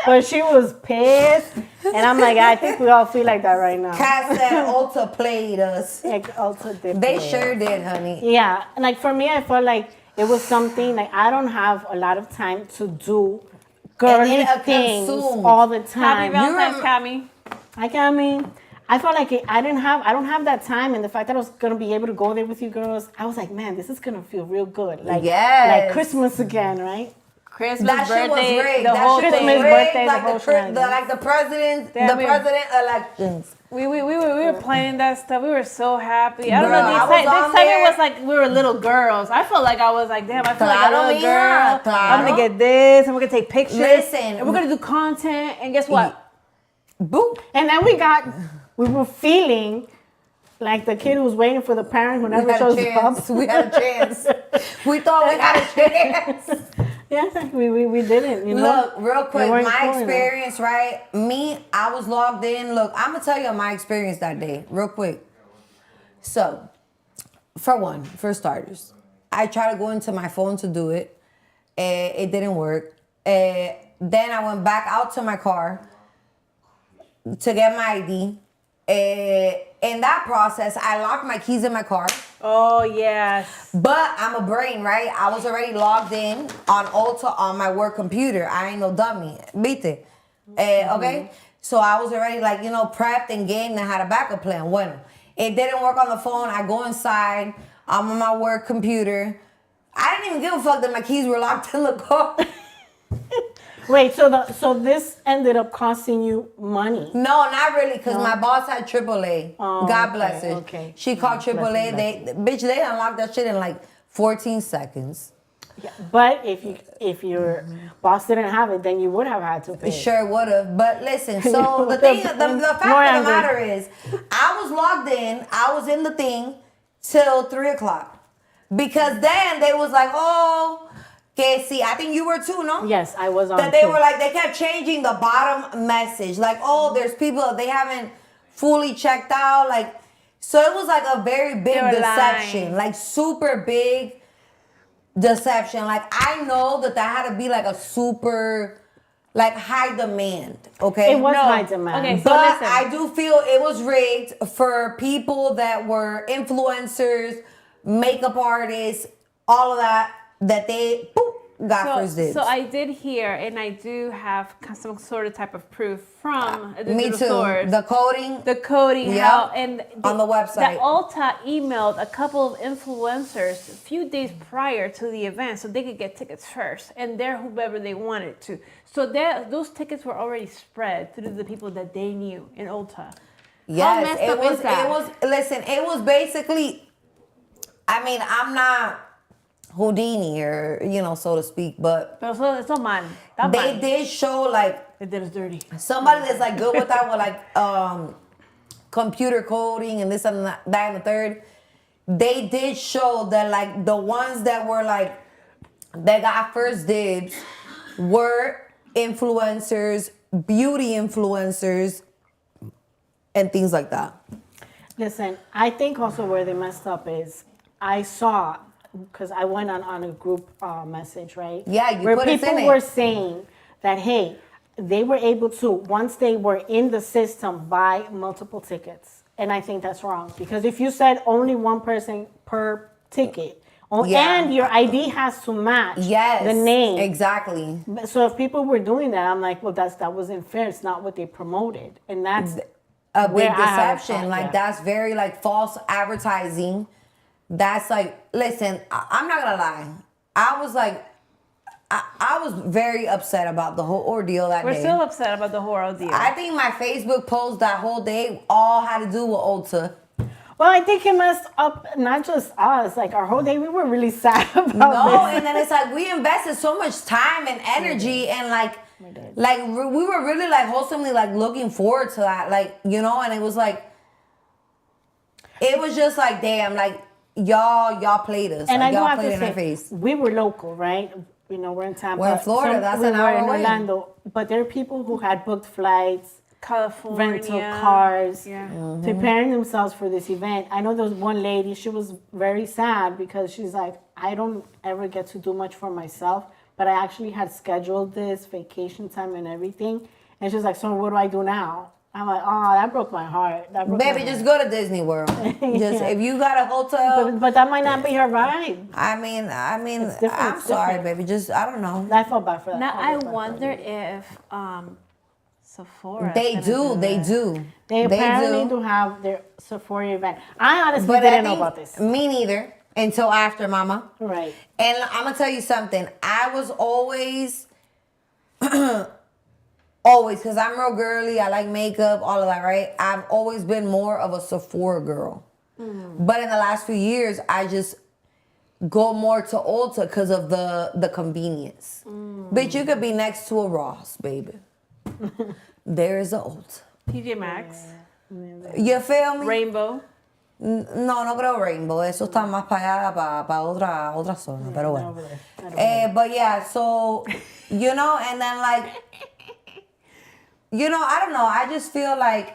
But she was pissed, and I'm like, I think we all feel like that right now. Cat said Ulta played us. Like Ulta did. They play sure it. did, honey. Yeah, and like for me, I felt like it was something like I don't have a lot of time to do girly then things consume. all the Happy time. Valentine's, Cammy. I mean, I felt like I don't have that time, and the fact that I was gonna be able to go there with you girls, I was like, man, this is gonna feel real good, like Yes. Christmas again, right? Christmas, That shit was birthday, rigged. the That whole shit was thing. Christmas, rigged birthday, like the whole shenanigans. like the president, Damn, the we- president elections. We were planning that stuff. We were so happy. I don't Bruh, know. I The was excitement on there. was like we were little girls. I felt like I was like, damn. I feel like a Claro, little mija, girl. I'm gonna claro. get this, and we're gonna take pictures. Listen. and we're gonna do content. And guess what? Boop. And then we were feeling like the kid who's waiting for the parent who We never had shows a chance. up. We had a chance. We thought we had a chance. Yeah, we didn't. You know. Look, real quick, weren't my cool enough. experience, right? I was logged in. Look, I'm gonna tell you my experience that day, real quick. So, for starters, I tried to go into my phone to do it. It didn't work. Then I went back out to my car to get my ID. In that process, I locked my keys in my car. Oh yes. But I'm a brain, right? I was already logged in on Ulta on my work computer. I ain't no dummy. ¿Viste? Okay? So I was already like, prepped and game and had a backup plan. Bueno, it didn't work on the phone. I go inside. I'm on my work computer. I didn't even give a fuck that my keys were locked in the car. Wait, so this ended up costing you money? No, not really, because my boss had AAA. Oh, God bless her. okay. She called AAA. They unlocked that shit in like 14 seconds. Yeah. But if your boss didn't have it, then you would have had to pay. Sure would have. But listen, so the fact of the matter is, I was logged in, I was in the thing till 3:00. Because then they was like, oh, que see, I think you were too, no? Yes, I was on. That they too. were like, they kept changing the bottom message. Like, oh, there's people, they haven't fully checked out. Like, so it was like a very big were deception. lying. Like, super big deception. Like, I know that had to be like a super, like, high demand, okay? It was high demand. Okay, so But listen. I do feel it was rigged for people that were influencers, makeup artists, all of that they got first dibs. So I did hear, and I do have some sort of type of proof from the Me digital too. source. The coding. The coding, Yep. how and On the website. The Ulta emailed a couple of influencers a few days prior to the event, so they could get tickets first, and they're whoever they wanted to. So those tickets were already spread through the people that they knew in Ulta. Yes, messed it up was. is that? It was. Listen, it was basically. I mean, I'm not Houdini or so to speak, but Pero eso mal. Está they mal. did show like They did us dirty. somebody that's like good with that, with like computer coding and this and that and the third. They did show that like the ones that were like that got first dibs were influencers, beauty influencers, and things like that. Listen, I think also where they messed up is I saw, because I went on a group message, right? Yeah, you where put us in people it. were saying that, hey, they were able to, once they were in the system, buy multiple tickets. And I think that's wrong. Because if you said only one person per ticket, Yeah. and your ID has to match the name. Exactly. So if people were doing that, I'm like, well, that wasn't fair. It's not what they promoted. And that's A big where I have deception. thought, Like yeah. that's very like false advertising. That's like, listen, I'm not gonna lie. I was like, I was very upset about the whole ordeal that We're day. still upset about the whole ordeal. I think my Facebook post that whole day all had to do with Ulta. Well, I think it messed up not just us, like our whole day. We were really sad about No, this. and then it's like we invested so much time and energy, and like we were really like wholesomely like looking forward to that, like, you know, and it was just like, damn, like y'all played us, And like, I do y'all have played to in our say, face. we were local, right? You know, we're in Tampa. We're in Florida, that's an hour in away. Orlando, but there are people who had booked flights, California. rental cars, Yeah. preparing themselves for this event. I know there was one lady, she was very sad because she's like, I don't ever get to do much for myself, but I actually had scheduled this vacation time and everything. And she's like, so what do I do now? I'm like, oh, that broke my heart. Baby, just go to Disney World. Just if you got a hotel. But that might not be her vibe. I mean, different, I'm it's sorry, different. baby. Just I don't know. I felt bad for that. Now I felt bad for wonder that. if Sephora. They do. They apparently do have their Sephora event. I honestly But didn't know about this. Me neither until after, Mama. Right. And I'm gonna tell you something. I was always, because I'm real girly. I like makeup, all of that, right? I've always been more of a Sephora girl. But in the last few years, I just go more to Ulta because of the convenience. Bitch, you could be next to a Ross, baby. There is a Ulta. TJ Maxx. You feel me? Rainbow. No creo Rainbow. Eso está más para allá, para otra zona. Pero bueno. Over there. But yeah, so, you know, and then like, you know, I don't know. I just feel like,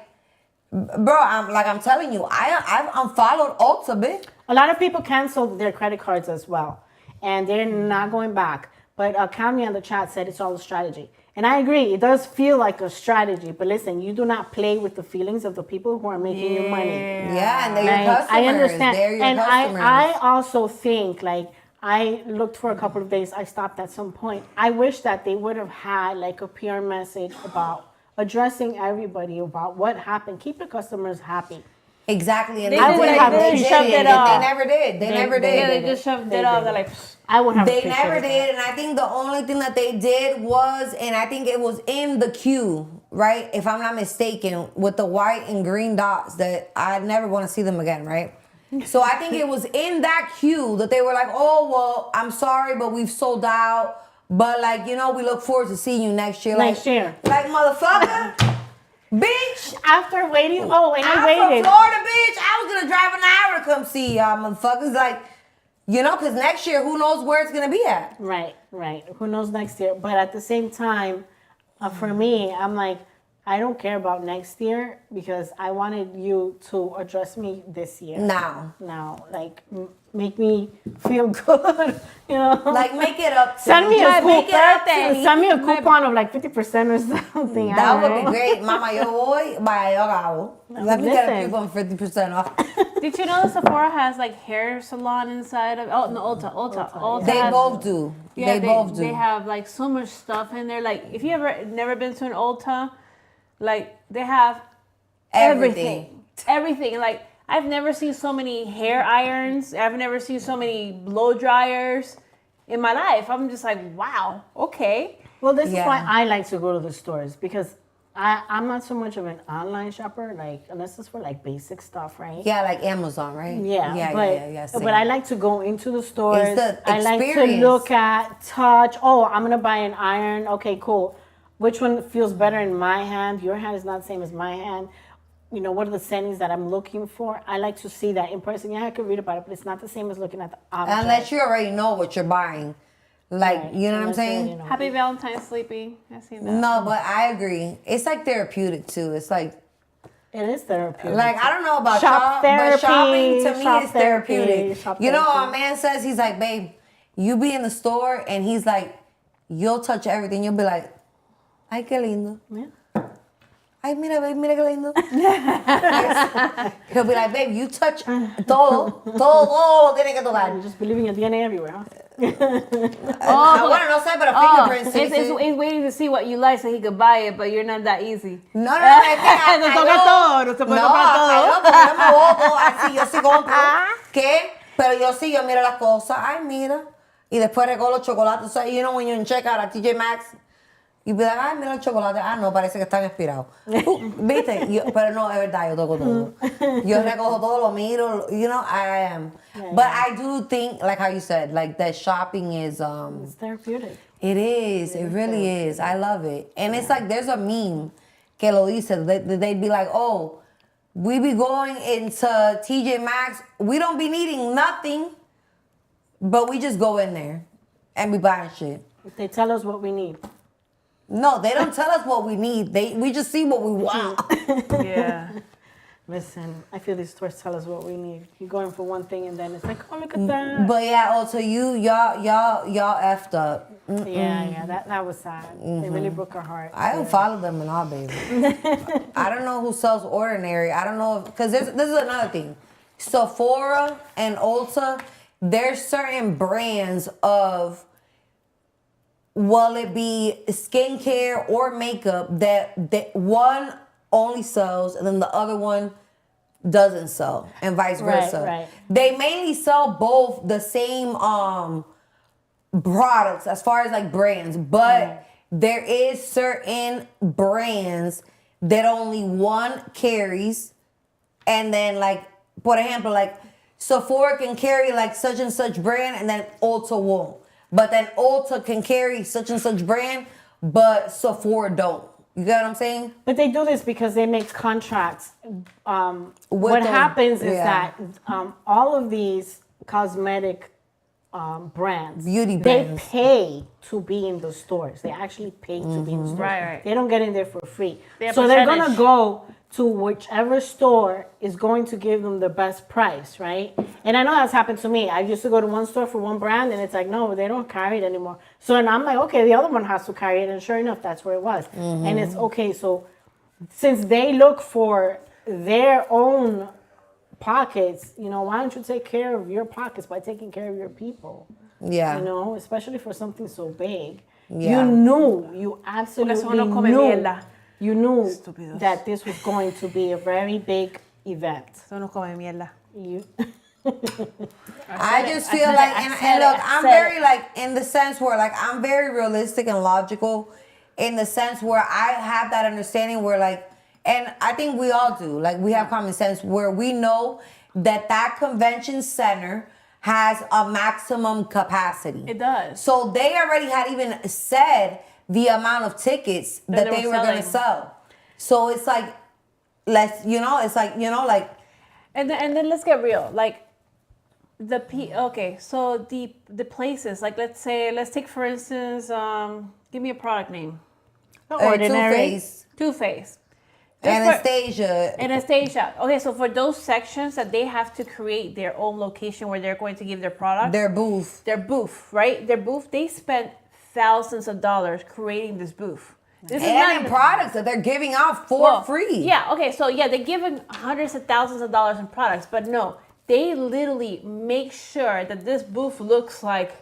bro, I'm telling you, I've unfollowed Ulta, bitch. A lot of people canceled their credit cards as well, and they're not going back. But Kami on the chat said it's all a strategy. And I agree, it does feel like a strategy. But listen, you do not play with the feelings of the people who are making you money. Yeah, and they're your Like, customers. I understand. They're your And customers. I also think, like, I looked for a couple of days. I stopped at some point. I wish that they would have had, like, a PR message about addressing everybody about what happened. Keep the customers happy. Exactly, and They they did, did. like, They they did shoved it it. off. They never did. They never did. Yeah, they just shoved They it off. did. They're like, I would have They appreciated never that. did, and I think the only thing that they did was, and I think it was in the queue, right? If I'm not mistaken, with the white and green dots that I never want to see them again, right? So I think it was in that queue that they were like, oh, well, I'm sorry, but we've sold out. But like, you know, we look forward to seeing you next year. Next year. Like, motherfucker, bitch. After waiting, and I I'm from waited. Florida, bitch. I was gonna drive an hour to come see y'all, motherfuckers. Like, you know, because next year, who knows where it's gonna be at? Right. Who knows next year? But at the same time, for me, I'm like, I don't care about next year because I wanted you to address me this year. Now, Like, make me feel good, you know? like, make it up to Send me a Make it up to coupon. me. Send me a coupon of like 50% or something. I That don't would be know. great. Mama, yo voy, vaya, yo hago. Let me get a Listen. coupon 50% off. did you know that Sephora has like hair salon inside of? Oh no, Ulta. They has- both do. Yeah, they both do. They have like so much stuff in there. Like if you ever never been to an Ulta, like they have Everything. everything. Like I've never seen so many hair irons. I've never seen so many blow dryers in my life. I'm just like, wow, okay. Well, this Yeah. is why I like to go to the stores because I'm not so much of an online shopper, like unless it's for like basic stuff, right? Yeah, like Amazon, right? Yeah, yeah. but I like to go into the stores. It's the I like to experience. look at, touch. Oh, I'm gonna buy an iron. Okay, cool. Which one feels better in my hand? Your hand is not the same as my hand. You know, what are the settings that I'm looking for? I like to see that in person. Yeah, I could read about it, but it's not the same as looking at the object. Unless you already know what you're buying. Like, Right. you know what I'm Unless you saying? already know. Happy Valentine's, Sleepy. I've seen that. No, but I agree. It's like therapeutic too. It's like, It is therapeutic. like I don't know about Shop y'all, therapy, but shopping to me shop is therapy, therapeutic. shop You know, therapy. a man says, he's like, babe, you be in the store and he's like, you'll touch everything. You'll be like, ay, qué lindo. Yeah. Ay, mira, babe, mira qué lindo. He'll be like, babe, you touch todo tiene que tocar. I'm just believing your DNA everywhere, huh? I want to no sé, pero fingerprints. sí, sí. He's waiting to see what you like so he could buy it, but you're not that easy. No, es que No toca todo, no se puede comprar todo. no, porque yo me voto, así, yo sí compro. ¿Qué? Pero yo sí, yo miro las cosas. Ay, mira. Y después recojo los chocolates. So, you know, when you're in checkout at TJ Maxx, Y be like, ay, mira el chocolate. Ah, no, parece que están expirados. ¿Viste? Pero no, es verdad, yo toco todo. Yo recojo todo, lo miro. You know, I am. But I do think, like how you said, like that shopping is... It's therapeutic. It is. It really is. I love it. And it's like there's a meme que lo dice. They'd be like, oh, we be going into TJ Maxx. We don't be needing nothing, but we just go in there and be buying shit. They tell us what we need. No, they don't tell us what we need. We just see what we want. Yeah. Listen, I feel these stores tell us what we need. You're going for one thing and then it's like, oh, look at that. But yeah, also y'all effed up. Yeah, that was sad. They really broke our heart. I don't follow them and all, baby. I don't know who sells Ordinary. I don't know because this is another thing. Sephora and Ulta, there's certain brands of, will it be skincare or makeup that one only sells and then the other one doesn't sell, and vice versa. Right. They mainly sell both the same products as far as like brands, but there is certain brands that only one carries, and then like, por ejemplo, like Sephora can carry like such and such brand and then Ulta won't. But then Ulta can carry such and such brand, but Sephora don't. You get what I'm saying? But they do this because they make contracts. What happens is that all of these cosmetic brands, beauty brands, they pay to be in the stores. They actually pay to be in the stores. Right. They don't get in there for free. They So they're going to go to whichever store is going to give them the best price, right? And I know that's happened to me. I used to go to one store for one brand, and it's like, no, they don't carry it anymore. So and I'm like, okay, the other one has to carry it, and sure enough, that's where it was. And it's okay. So since they look for their own pockets, you know, why don't you take care of your pockets by taking care of your people? Yeah. You know, especially for something so big. Yeah. You absolutely knew that this was going to be a very big event. Eso no come mierda. I just feel like, and look, I'm very like, in the sense where like, I'm very realistic and logical in the sense where I have that understanding where like, and I think we all do, like we have common sense where we know that convention center has a maximum capacity. It does. So they already had even said the amount of tickets that they were going to sell. So it's like, And then let's get real. Like so the places, like let's take for instance, give me a product name. Ordinary. Too Faced. Anastasia. Okay, so for those sections that they have to create their own location where they're going to give their product. Their booth, right? Their booth, they spent thousands of dollars creating this booth. This is not products that they're giving out for free. Yeah, okay, so yeah, they're giving hundreds of thousands of dollars in products, but no, they literally make sure that this booth looks like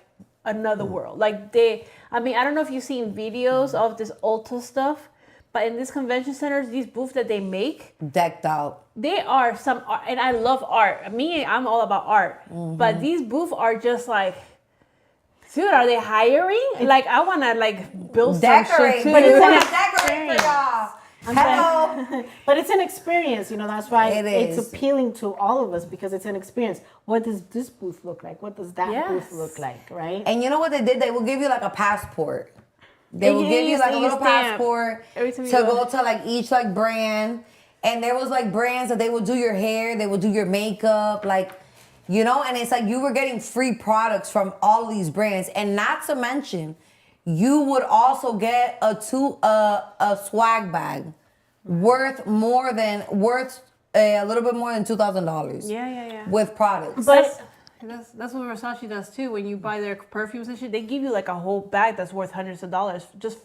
another world. Like I don't know if you've seen videos of this Ulta stuff, but in these convention centers, these booths that they make, decked out. They are some art, and I love art. I'm all about art, but these booths are just like, dude, are they hiring? Like, I want to like build some shit too. But it's an decorate for y'all. Hello. But it's an experience, you know, that's why it's is. appealing to all of us because it's an experience. What does this booth look like? What does that booth look like, right? And you know what they did? They will give you like a passport. They will give you like a little passport to go to like each like brand. And there was like brands that they will do your hair, they will do your makeup, like, you know, and it's like you were getting free products from all these brands. And not to mention, you would also get a swag bag worth a little bit more than $2,000. Yeah. With products. But that's what Versace does too. When you buy their perfumes and shit, they give you like a whole bag that's worth hundreds of dollars just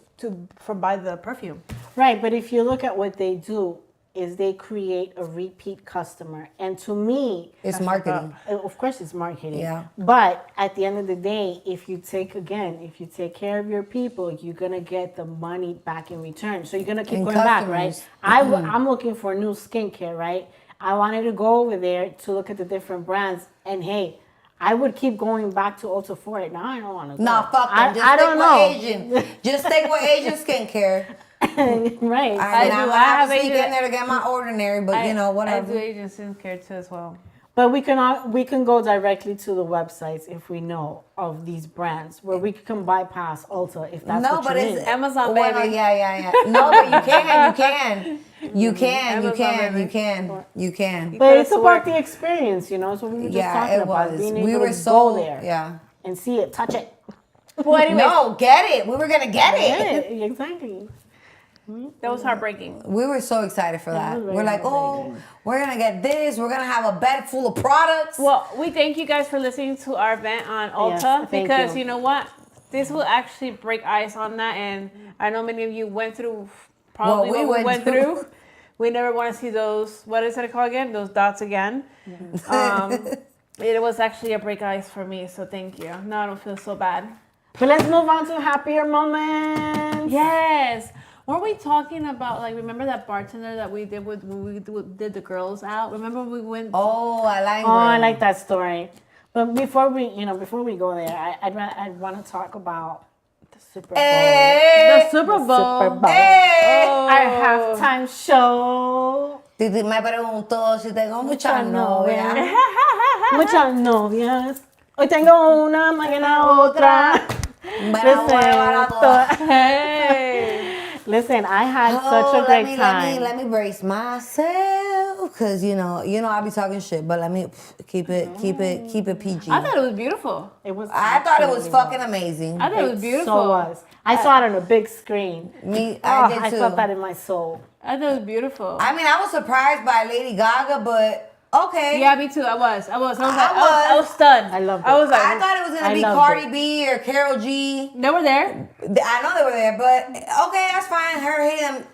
for buy the perfume. Right, but if you look at what they do, is they create a repeat customer. And to me, it's marketing. Of course it's marketing. Yeah. But at the end of the day, if you take care of your people, you're going to get the money back in return. So you're going to keep going back, right? I'm looking for new skincare, right? I wanted to go over there to look at the different brands. And hey, I would keep going back to Ulta for it. Now I don't want to go. Nah, fuck them. Just I stick don't with know. Asian. Just stick with Asian skincare. Right. I mean, do. I'm gonna I have to have sneak Asian- in there to get my ordinary, but you know, I whatever. do Asian skincare too as well. But we can go directly to the websites if we know of these brands where we can bypass Ulta if that's No, what but you it's need. Amazon, well, baby. yeah. No, but you can. But it's Because about the experience, you know. So we were just Yeah, talking it about was. being We able were to so go there yeah. and see it, touch it. Well, anyways, No, get it. We were gonna get it. Yeah, exactly. that was heartbreaking. We were so excited for that. was very We're like, oh, we're gonna get this. We're gonna have a bed full of products. Well, we thank you guys for listening to our event on Ulta Yes, thank because you. you know what? This will actually break ice on that, and I know many of you went through probably What we what we went went through. We never want to see those. What is it called again? Those dots again. It was actually a break ice for me, so thank you. Now I don't feel so bad. But let's move on to happier moments. Yes. Weren't we talking about remember that bartender that we did when we did the girls out? Remember we went? Oh, I like. Oh, I like that story. But before we go there, I'd want to talk about the Super Bowl. Hey, The Super Bowl. Super Bowl. hey. Our halftime show. Titi me preguntó si tengo muchas novias. Muchas novias. Hoy tengo una, mañana otra. Bueno, bueno, todas. Hey. Listen, I had such a great time. Let me brace myself, cause you know I be talking shit, but let me keep it PG. I thought it was beautiful. It was. I thought it was absolutely fucking amazing. I thought it was beautiful. So was. I saw it on a big screen. Me, Oh, I did I too. felt that in my soul. I thought it was beautiful. I mean, I was surprised by Lady Gaga, but okay. Yeah, me too. I was stunned. I loved it. I was like, I thought it was gonna I be loved Cardi it. B or Karol G. they were there. I know they were there, but okay, that's fine. Her hitting them.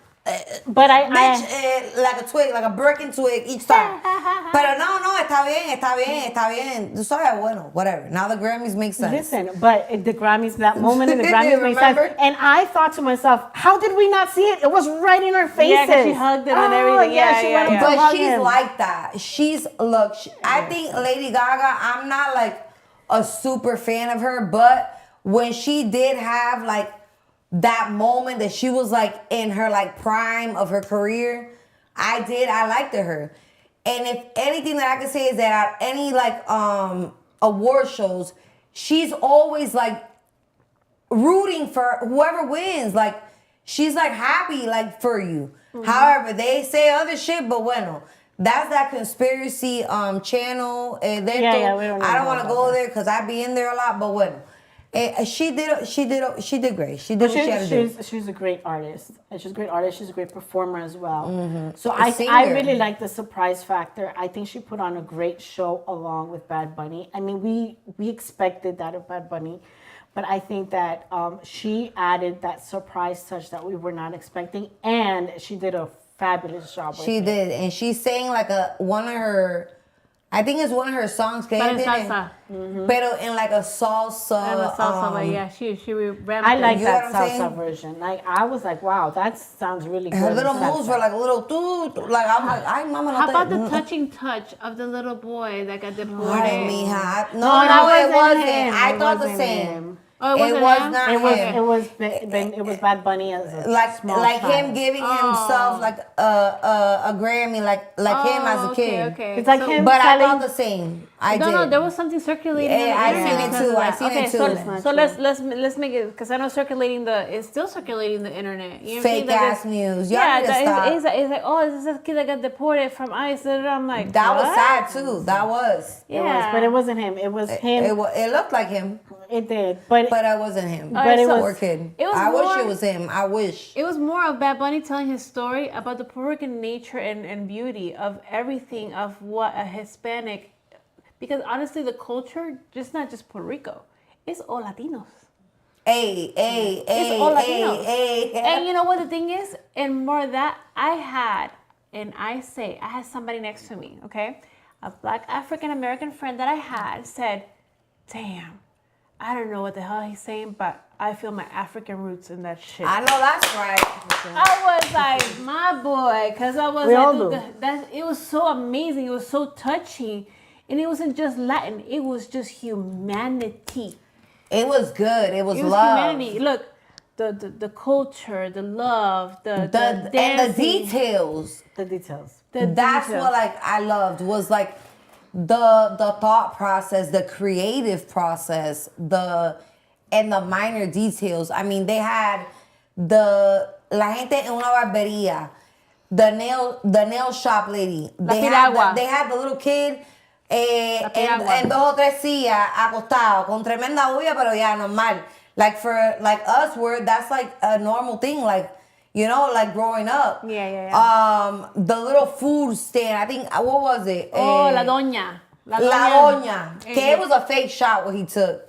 But Bitch, like a twig, like a Birkin twig each time. Pero no, está bien. Tú sabes, bueno, whatever. Now the Grammys make sense. listen, but the Grammys, that moment in the Grammys made sense. Remember? And I thought to myself, how did we not see it? It was right in our faces. Yeah, 'cause she hugged him and everything. Yeah, she yeah, went yeah. up to But hug she's him. like that. I think Lady Gaga, I'm not like a super fan of her, but when she did have like that moment that she was like in her like prime of her career, I liked her. And if anything that I can say is that at any like award shows, she's always like rooting for whoever wins. Like she's like happy like for you. However, they say other shit, but bueno, that's that conspiracy channel. Yeah, we don't I don't know want to about go that. there because I be in there a lot, but bueno. She did great. She did what she had to do. She's a great artist. And she's a great artist. She's a great performer as well. So A I singer. really like the surprise factor. I think she put on a great show along with Bad Bunny. I mean, we expected that of Bad Bunny, but I think that she added that surprise touch that we were not expecting, and she did a fabulous job with She it. did, and she sang like one of her. I think it's one of her songs. Que But ella in tiene, salsa. Pero in like a salsa. And the salsa, but yeah, she ramped I it. like You know that what I'm salsa saying? version. Like I was like, wow, that sounds really good. Her little salsa. moves were like a little like I'm like, ay mama no How te. about the touching touch of the little boy that got deported? Ay, mija. No, that it wasn't. him. I It thought the wasn't same. him. Oh, it It wasn't was him? not him. It was Bad Bunny as a Like small him child. giving himself like a Grammy like him as a kid. Okay. It's like So- him But I selling. thought the same. I No, did. no, there was something circulating. Yeah, on the I internet seen it because too. of I that. seen it Okay, too. so, That's not so let's make it because I know it's still circulating the internet. You know what I'm Fake saying? That ass there's- news. Y'all Yeah, need to stop. it's like oh, this is a kid that got deported from ICE. And I'm like That was what? sad too. That was. It was, Yeah, but it wasn't him. It was him. It looked like him, It did, but but it wasn't him. Alright, it so Poor kid. it was I wish more- it was him. I wish. It was more of Bad Bunny telling his story about the Puerto Rican nature and beauty of everything of what a Hispanic, because honestly, the culture, just not just Puerto Rico, it's all Latinos. Hey, It's all Latinos. hey. And you know what the thing is? And more of that, I had somebody next to me, okay? A black African American friend that I had said, damn, I don't know what the hell he's saying, but I feel my African roots in that shit. I know that's right. I was like, my boy, because I was We all like, do. dude, it was so amazing. It was so touching. And it wasn't just Latin, it was just humanity. It was good. It was It was love. humanity. Look, the culture, the love, the And the dancing, details. The details. That's what like I loved was like the thought process, the creative process, and the minor details. I mean, they had la gente en una barbería, the nail shop lady. They had the little kid en 2 o 3 sillas acostado con tremenda bulla, pero ya normal. Like for like us, that's like a normal thing. Like, you know, like growing up. Yeah. The little food stand. I think what was it? Oh, la doña. La doña. Que it was a fake shot what he took.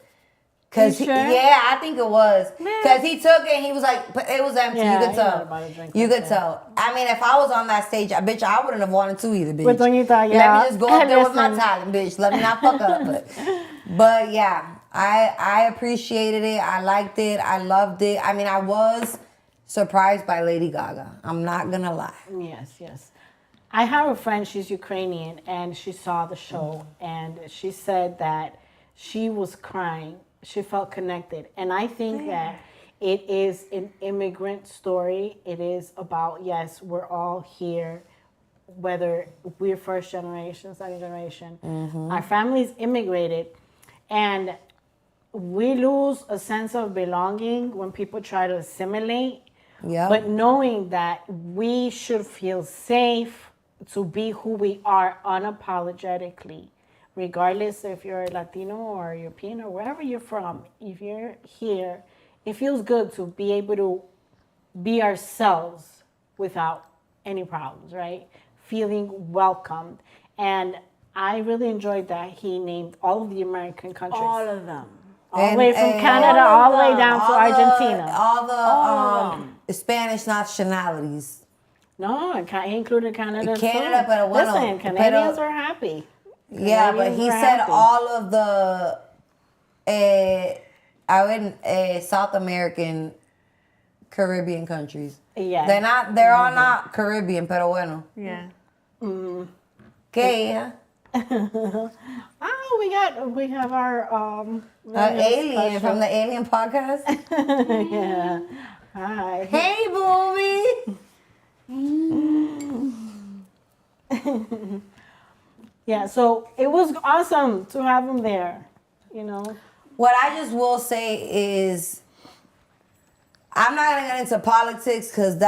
Cause sure? yeah, I think it was. Cause he took it and he was like, it was empty. Yeah, you could tell. You could tell. I mean, if I was on that stage, bitch, I wouldn't have wanted to either, bitch. With Doñita, Let yeah. me just go up there with my Listen. talent, bitch. Let me not fuck up. But yeah, I appreciated it. I liked it. I loved it. I mean, I was surprised by Lady Gaga. I'm not gonna lie. Yes. I have a friend, she's Ukrainian, and she saw the show, and she said that she was crying. She felt connected. And I think that it is an immigrant story. It is about, yes, we're all here, whether we're first generation, second generation. Our families immigrated, and we lose a sense of belonging when people try to assimilate. Yeah. But knowing that we should feel safe to be who we are unapologetically, regardless if you're Latino or European or wherever you're from, if you're here, it feels good to be able to be ourselves without any problems, right? Feeling welcomed. And I really enjoyed that he named all of the American countries. All of them. All the way from Canada, all the way down to Argentina. All the Spanish nationalities. No, he included Canada. Canada, too. pero bueno, Listen, Canadians pero- are happy. Yeah, but Canadians he were said happy. all of the South American Caribbean countries. Yeah. They're all not Caribbean, pero bueno. Yeah. ¿Qué, hija? We have our Alien from the Alien podcast. yeah. Hi. Hey, booby. Yeah, so it was awesome to have him there, you know. What I just will say is, I'm not gonna get into politics because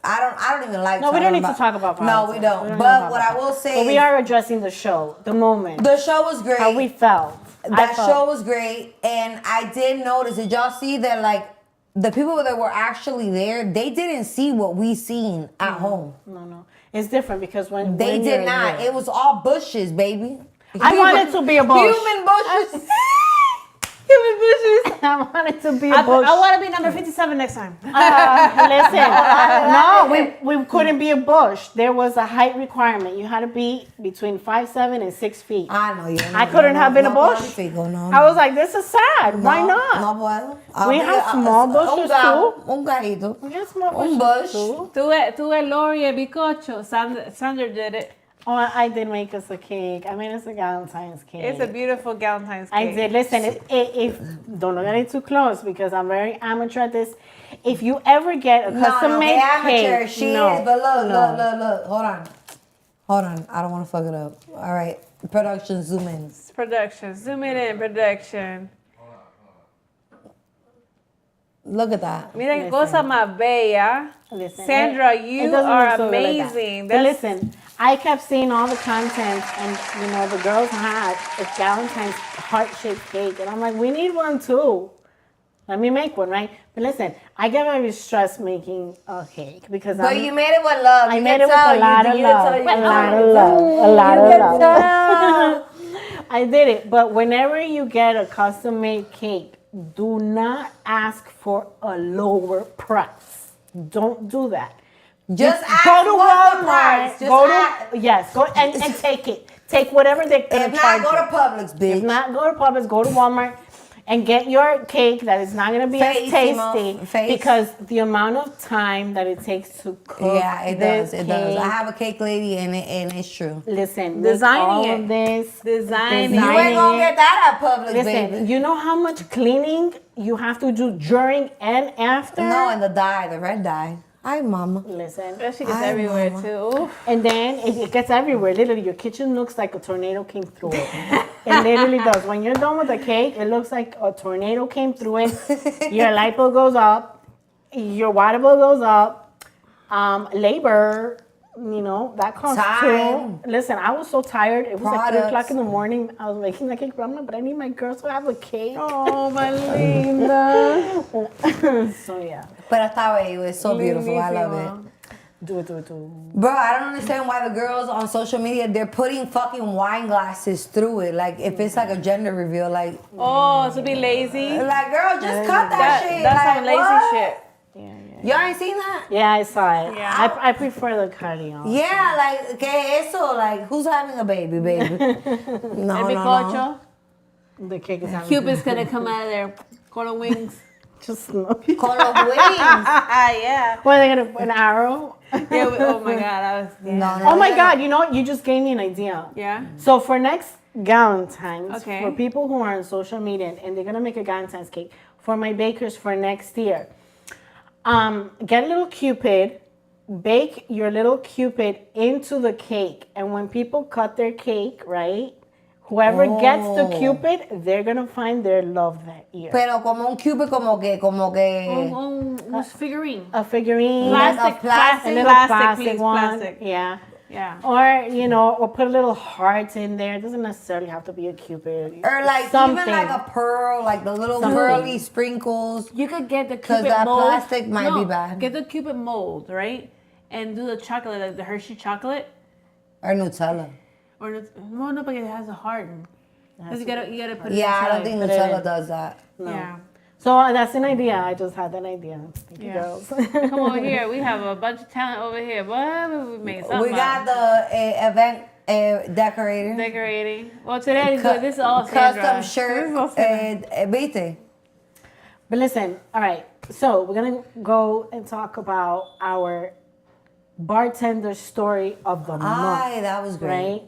I don't even like. No, we don't need to talk about politics. No, we don't. But what I will say, but we are addressing the show, the moment, the show was great. how we felt. That show was great, and I did notice. Did y'all see that? Like the people that were actually there, they didn't see what we seen at home. No, it's different because when They when did you're not. there- It was all bushes, baby. I wanted to be a bush. Human bushes. Human bushes. I wanted to be a bush. I want to be number 57 next time. Listen, no, we couldn't be a bush. There was a height requirement. You had to be between 5'7" and 6 feet. I know you. I couldn't have been a bush. No, I was like, this is sad. Why not? No puedo. We have small bushes too. Un gajito. We have small Un bushes bush. too. Tuve Lori el bizcocho. Sandra did it. Oh, I did make us a cake. I made us a Galentine's cake. It's a beautiful Galentine's cake. I did. Listen, if don't look at it too close because I'm very amateur at this. If you ever get a custom-made amateur. cake, She no, is, but look. Hold on. I don't want to fuck it up. All right, production, zoom in. Production. Zoom in, production. Look at that. Mira qué Listen. cosa más bella. Listen, Sandra, it you doesn't are look so good like that. amazing. But listen, I kept seeing all the content, and you know the girls had a Galentine's heart-shaped cake, and I'm like, we need one too. Let me make one, right? But listen, I get very stressed making a cake because But you made it with love. I made it with a lot of love, a lot of love. I did it, but whenever you get a custom-made cake, do not ask for a lower price. Don't do that. Just ask go to what's the Walmart. price. Just Go ask. to yes. Go and take it. Take whatever they're gonna If charge not, go you. to Publix, bitch. If not, go to Publix. Go to Walmart, And get your cake that is not going to be as Feísimo. tasty because the amount of time that it takes to cook. Yeah, it does. this It does. I cake. have a cake lady, and it's true. Listen, Designing all it. of this. Designing. You ain't gonna get that at Publix, Listen, baby. you know how much cleaning you have to do during and after? No, and the dye, the red dye. Hi, mama. Listen. That shit gets Ay, everywhere mama. too. And then it gets everywhere. Literally, your kitchen looks like a tornado came through it. It literally does. When you're done with the cake, it looks like a tornado came through it. Your light bill goes up. Your water bill goes up. Labor, that costs Time. too. Listen, I was so tired. It was like 3 Products. o'clock in the morning. I was making the cake, but I need my girls to have a cake. Oh, my linda. So, yeah. But está bello. It's so beautiful. I love it. Do it. Bro, I don't understand why the girls on social media, they're putting fucking wine glasses through it. Like, if it's like a gender reveal, like, Oh, to be lazy. like girl, just cut that shit. That's like, some lazy what? shit. Y'all ain't seen that? Yeah, I saw it. Yeah. I prefer the cardio. Yeah, like, que eso? Like, who's having a baby, baby? No, And no, no. bizcocho. The cake is Cupid's gonna come out of there. Con the wings. just no. Con los wings. Yeah. What, are they gonna put an arrow? Yeah. Oh my God. I was. Yeah. No, no, Oh my no. God! You know what? You just gave me an idea. Yeah. So for next Galentine's, Okay. for people who are on social media and they're gonna make a Galentine's cake for my bakers for next year, get a little Cupid, bake your little Cupid into the cake, and when people cut their cake, right? Whoever gets the Oh. Cupid, they're gonna find their love that year. Pero como un cupid, como que. Un figurine. A figurine, Plastic, a plastic- a little plastic please, one, plastic. yeah. Yeah. Or put a little heart in there. It doesn't necessarily have to be a Cupid. Or like something. even like a pearl, like the little pearly sprinkles. You could get the 'Cause Cupid that mold. plastic might be bad. Get the Cupid mold, right? And do the chocolate, like the Hershey chocolate. Or Nutella. Or no, but it has a heart. Because you gotta put it Yeah, I don't inside. think Put it Nutella in. does that. Yeah. So that's an idea. I just had that idea. Thank you, Yeah. girls. Come over here. We have a bunch of talent over here. What? We made something We got the event decorator. decorating. Well, today Cu- this is all custom Sandra. shirt. This is all Sandra. ¿Viste? But listen, all right. So we're gonna go and talk about our bartender story of the month. Ay, that was great. Right?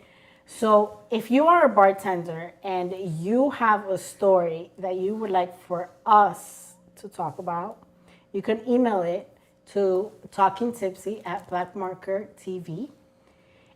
So if you are a bartender and you have a story that you would like for us to talk about, you can email it to talkingtipsy@blackmarkertv,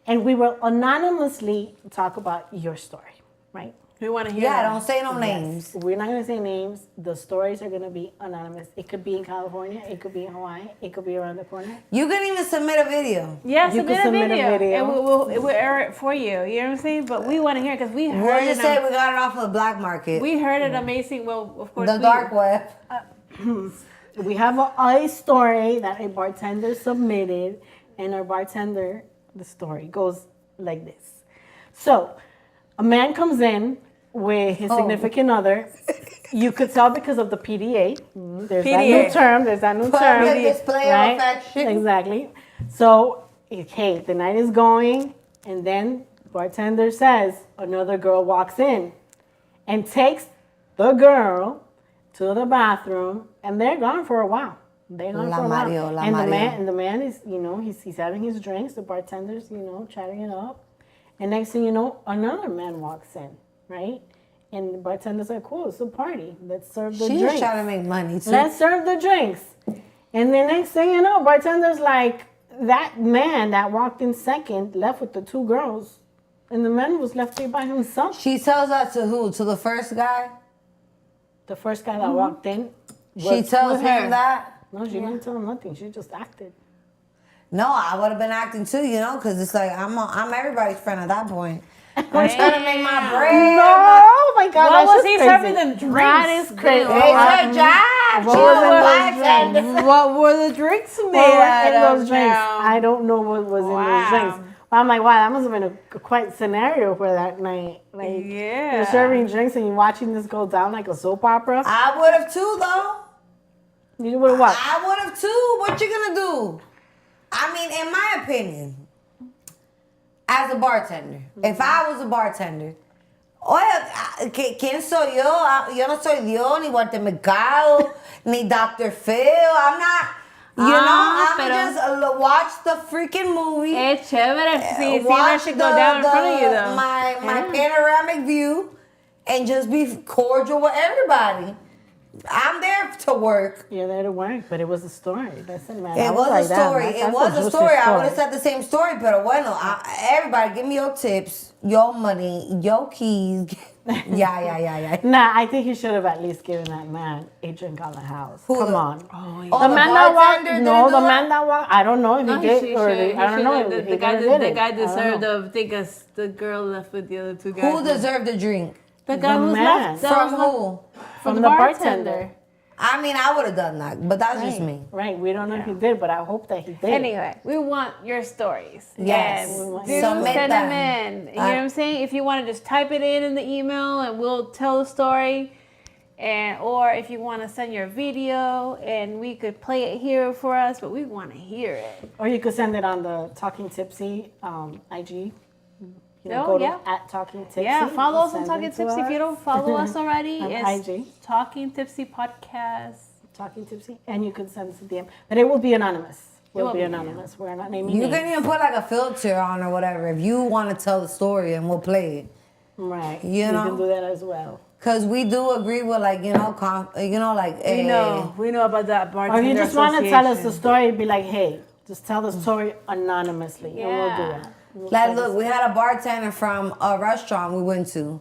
and we will anonymously talk about your story, right? We want to hear Yeah, that. don't say no names. We're not going to say names. The stories are going to be anonymous. It could be in California. It could be in Hawaii. It could be around the corner. You can even submit a video. Yeah, You can submit a video. And we'll air it for you. You know what I'm saying? But we want to hear it because we We'll heard just it. say we got it off of the black market. We heard it amazing. Well, of course, The dark web. We have a story that a bartender submitted, and our bartender, the story goes like this. So, a man comes in with his significant other. You could tell because of the PDA. There's that new PDA. term. There's that new term. Public display of affection. Exactly. So, okay, the night is going, and then bartender says another girl walks in and takes the girl to the bathroom, and they're gone for a while. They're gone La for a while. Mario, la and Mario. the man is, he's having his drinks. The bartender's, chatting it up. And next thing you know, another man walks in, right? And the bartender's like, cool, it's a party. Let's serve the She's drinks. trying to make money too. Let's serve the drinks. And the next thing you know, bartender's like, that man that walked in second left with the two girls. And the man was left there by himself. She tells that to who? To the first guy? The first guy that walked in. She tells with her. him that? No, she didn't tell him nothing. She just acted. No, I would have been acting too, because it's like I'm everybody's friend at that point. I'm trying to make my bread. Oh my God, Why that's was just he crazy. serving them drinks? That is crazy. Then? It's her job. She was a bartender. What were the drinks made What was out in of those drinks? now? I don't know what was in those drinks. But I'm like, wow, that must have been a quite scenario for that night. Like, Yeah. you're serving drinks and you're watching this go down like a soap opera. I would have too, though. You would have what? I would have too. What you gonna do? I mean, in my opinion, as a bartender, if I was a bartender, Oye, ¿quién soy yo? Yo no soy Dios, ni Walter Mercado, ni Dr. Phil. I'm not, I'm pero- just watch the freaking movie. Es chévere. Sí, that watch should go down in front of you, though. my panoramic view and just be cordial with everybody. I'm there to work. You're there to work, but it was a story. Listen, man. It I was like a that. story. That's It was a juicy story. I would have said the same story, pero bueno, everybody, give me your tips, your money, your keys. Yeah. Nah, I think he should have at least given that man a drink on the house. Who Come the- on. Oh, The the man that walked, bartender no, didn't the do it? man that walked, I don't know if No, he did or I don't know if The he guy, did it. the guy I don't deserved know. to think us. The girl left with the other two guys. Who deserved the drink? The guy The who's man. left. that From was left- who? From the the bartender. bartender. I mean, I would have done that, but that's just me. Right, we don't know if he did, but I hope that he did. Anyway, we want your stories. Yes. And Do Submit send them them. in. You know what I'm saying? If you want to just type it in the email and we'll tell the story. And or if you want to send your video and we could play it here for us, but we want to hear it. Or you could send it on the Talking Tipsy IG. You know, Oh, go to yeah. at Talking Tipsy. Yeah, follow us on Send Talking it to Tipsy. If you us. don't follow us already, On it's IG. Talking Tipsy Podcast. Talking Tipsy, and you can send us a DM, but it will be anonymous. will We'll be be, anonymous. We're not naming You names. can even put like a filter on or whatever if you want to tell the story and we'll play it. Right. You know? can do that as well. Cause we do agree with like We know about that Or bartender. if you just want to tell us the association. story, be like, hey, just tell the story anonymously, and we'll do Yeah. that. We'll Like, tell the look, we had a bartender from a restaurant we went to.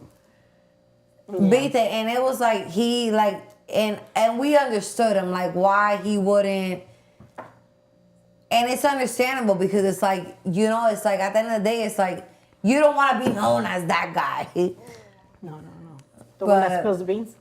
Beat it, and it was like he like and we understood him like why he wouldn't. And it's understandable because it's like it's like at the end of the day, it's like you don't want to be known as that guy. No. The one that But- spills the beans.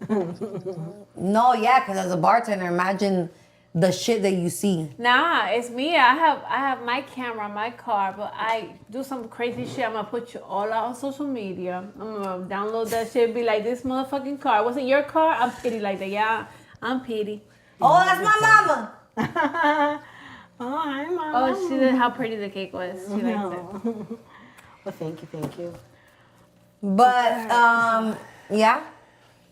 No, yeah, because as a bartender, imagine the shit that you see. Nah, it's me. I have my camera, my car, but I do some crazy shit. I'm gonna put you all out on social media. I'm gonna download that shit. Be like, this motherfucking car wasn't your car. I'm pity like that. Yeah, I'm pity. Oh, that's my mama. Oh, hi, Mom. Oh, she did how pretty the cake was. She liked it. Well, thank you. But yeah.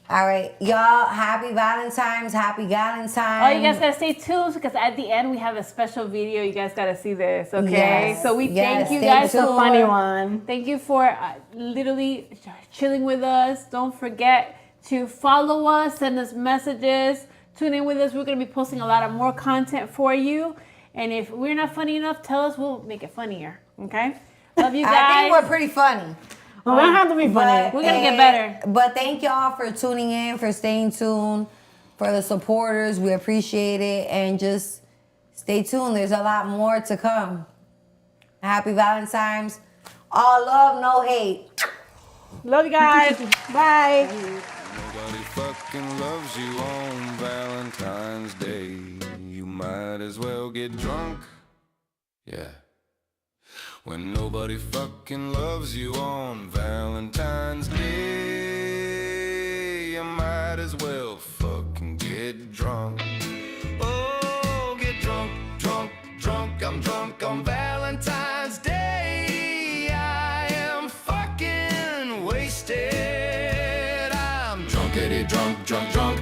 All right, y'all. Happy Valentine's. Happy Galentine. Oh, you guys gotta stay tuned because at the end we have a special video. You guys gotta see this, okay? Yes, So we yes, thank you stay guys It's a for funny one. Thank you for literally chilling with us. Don't forget to follow us, send us messages, tune in with us. We're gonna be posting a lot of more content for you. And if we're not funny enough, tell us. We'll make it funnier. Okay? Love you guys. I think we're pretty funny. Well, we don't have to be funny. We're gonna get better. But thank y'all for tuning in, for staying tuned, for the supporters. We appreciate it. And just stay tuned. There's a lot more to come. Happy Valentine's. All love, no hate. Love you guys. Bye. Nobody fucking loves you on Valentine's Day. You might as well get drunk. Yeah. When nobody fucking loves you on Valentine's Day, you might as well fucking get drunk. Oh, get drunk, drunk, drunk. I'm drunk on Valentine's Day. I am fucking wasted. I'm drunkity drunk, drunk, drunk.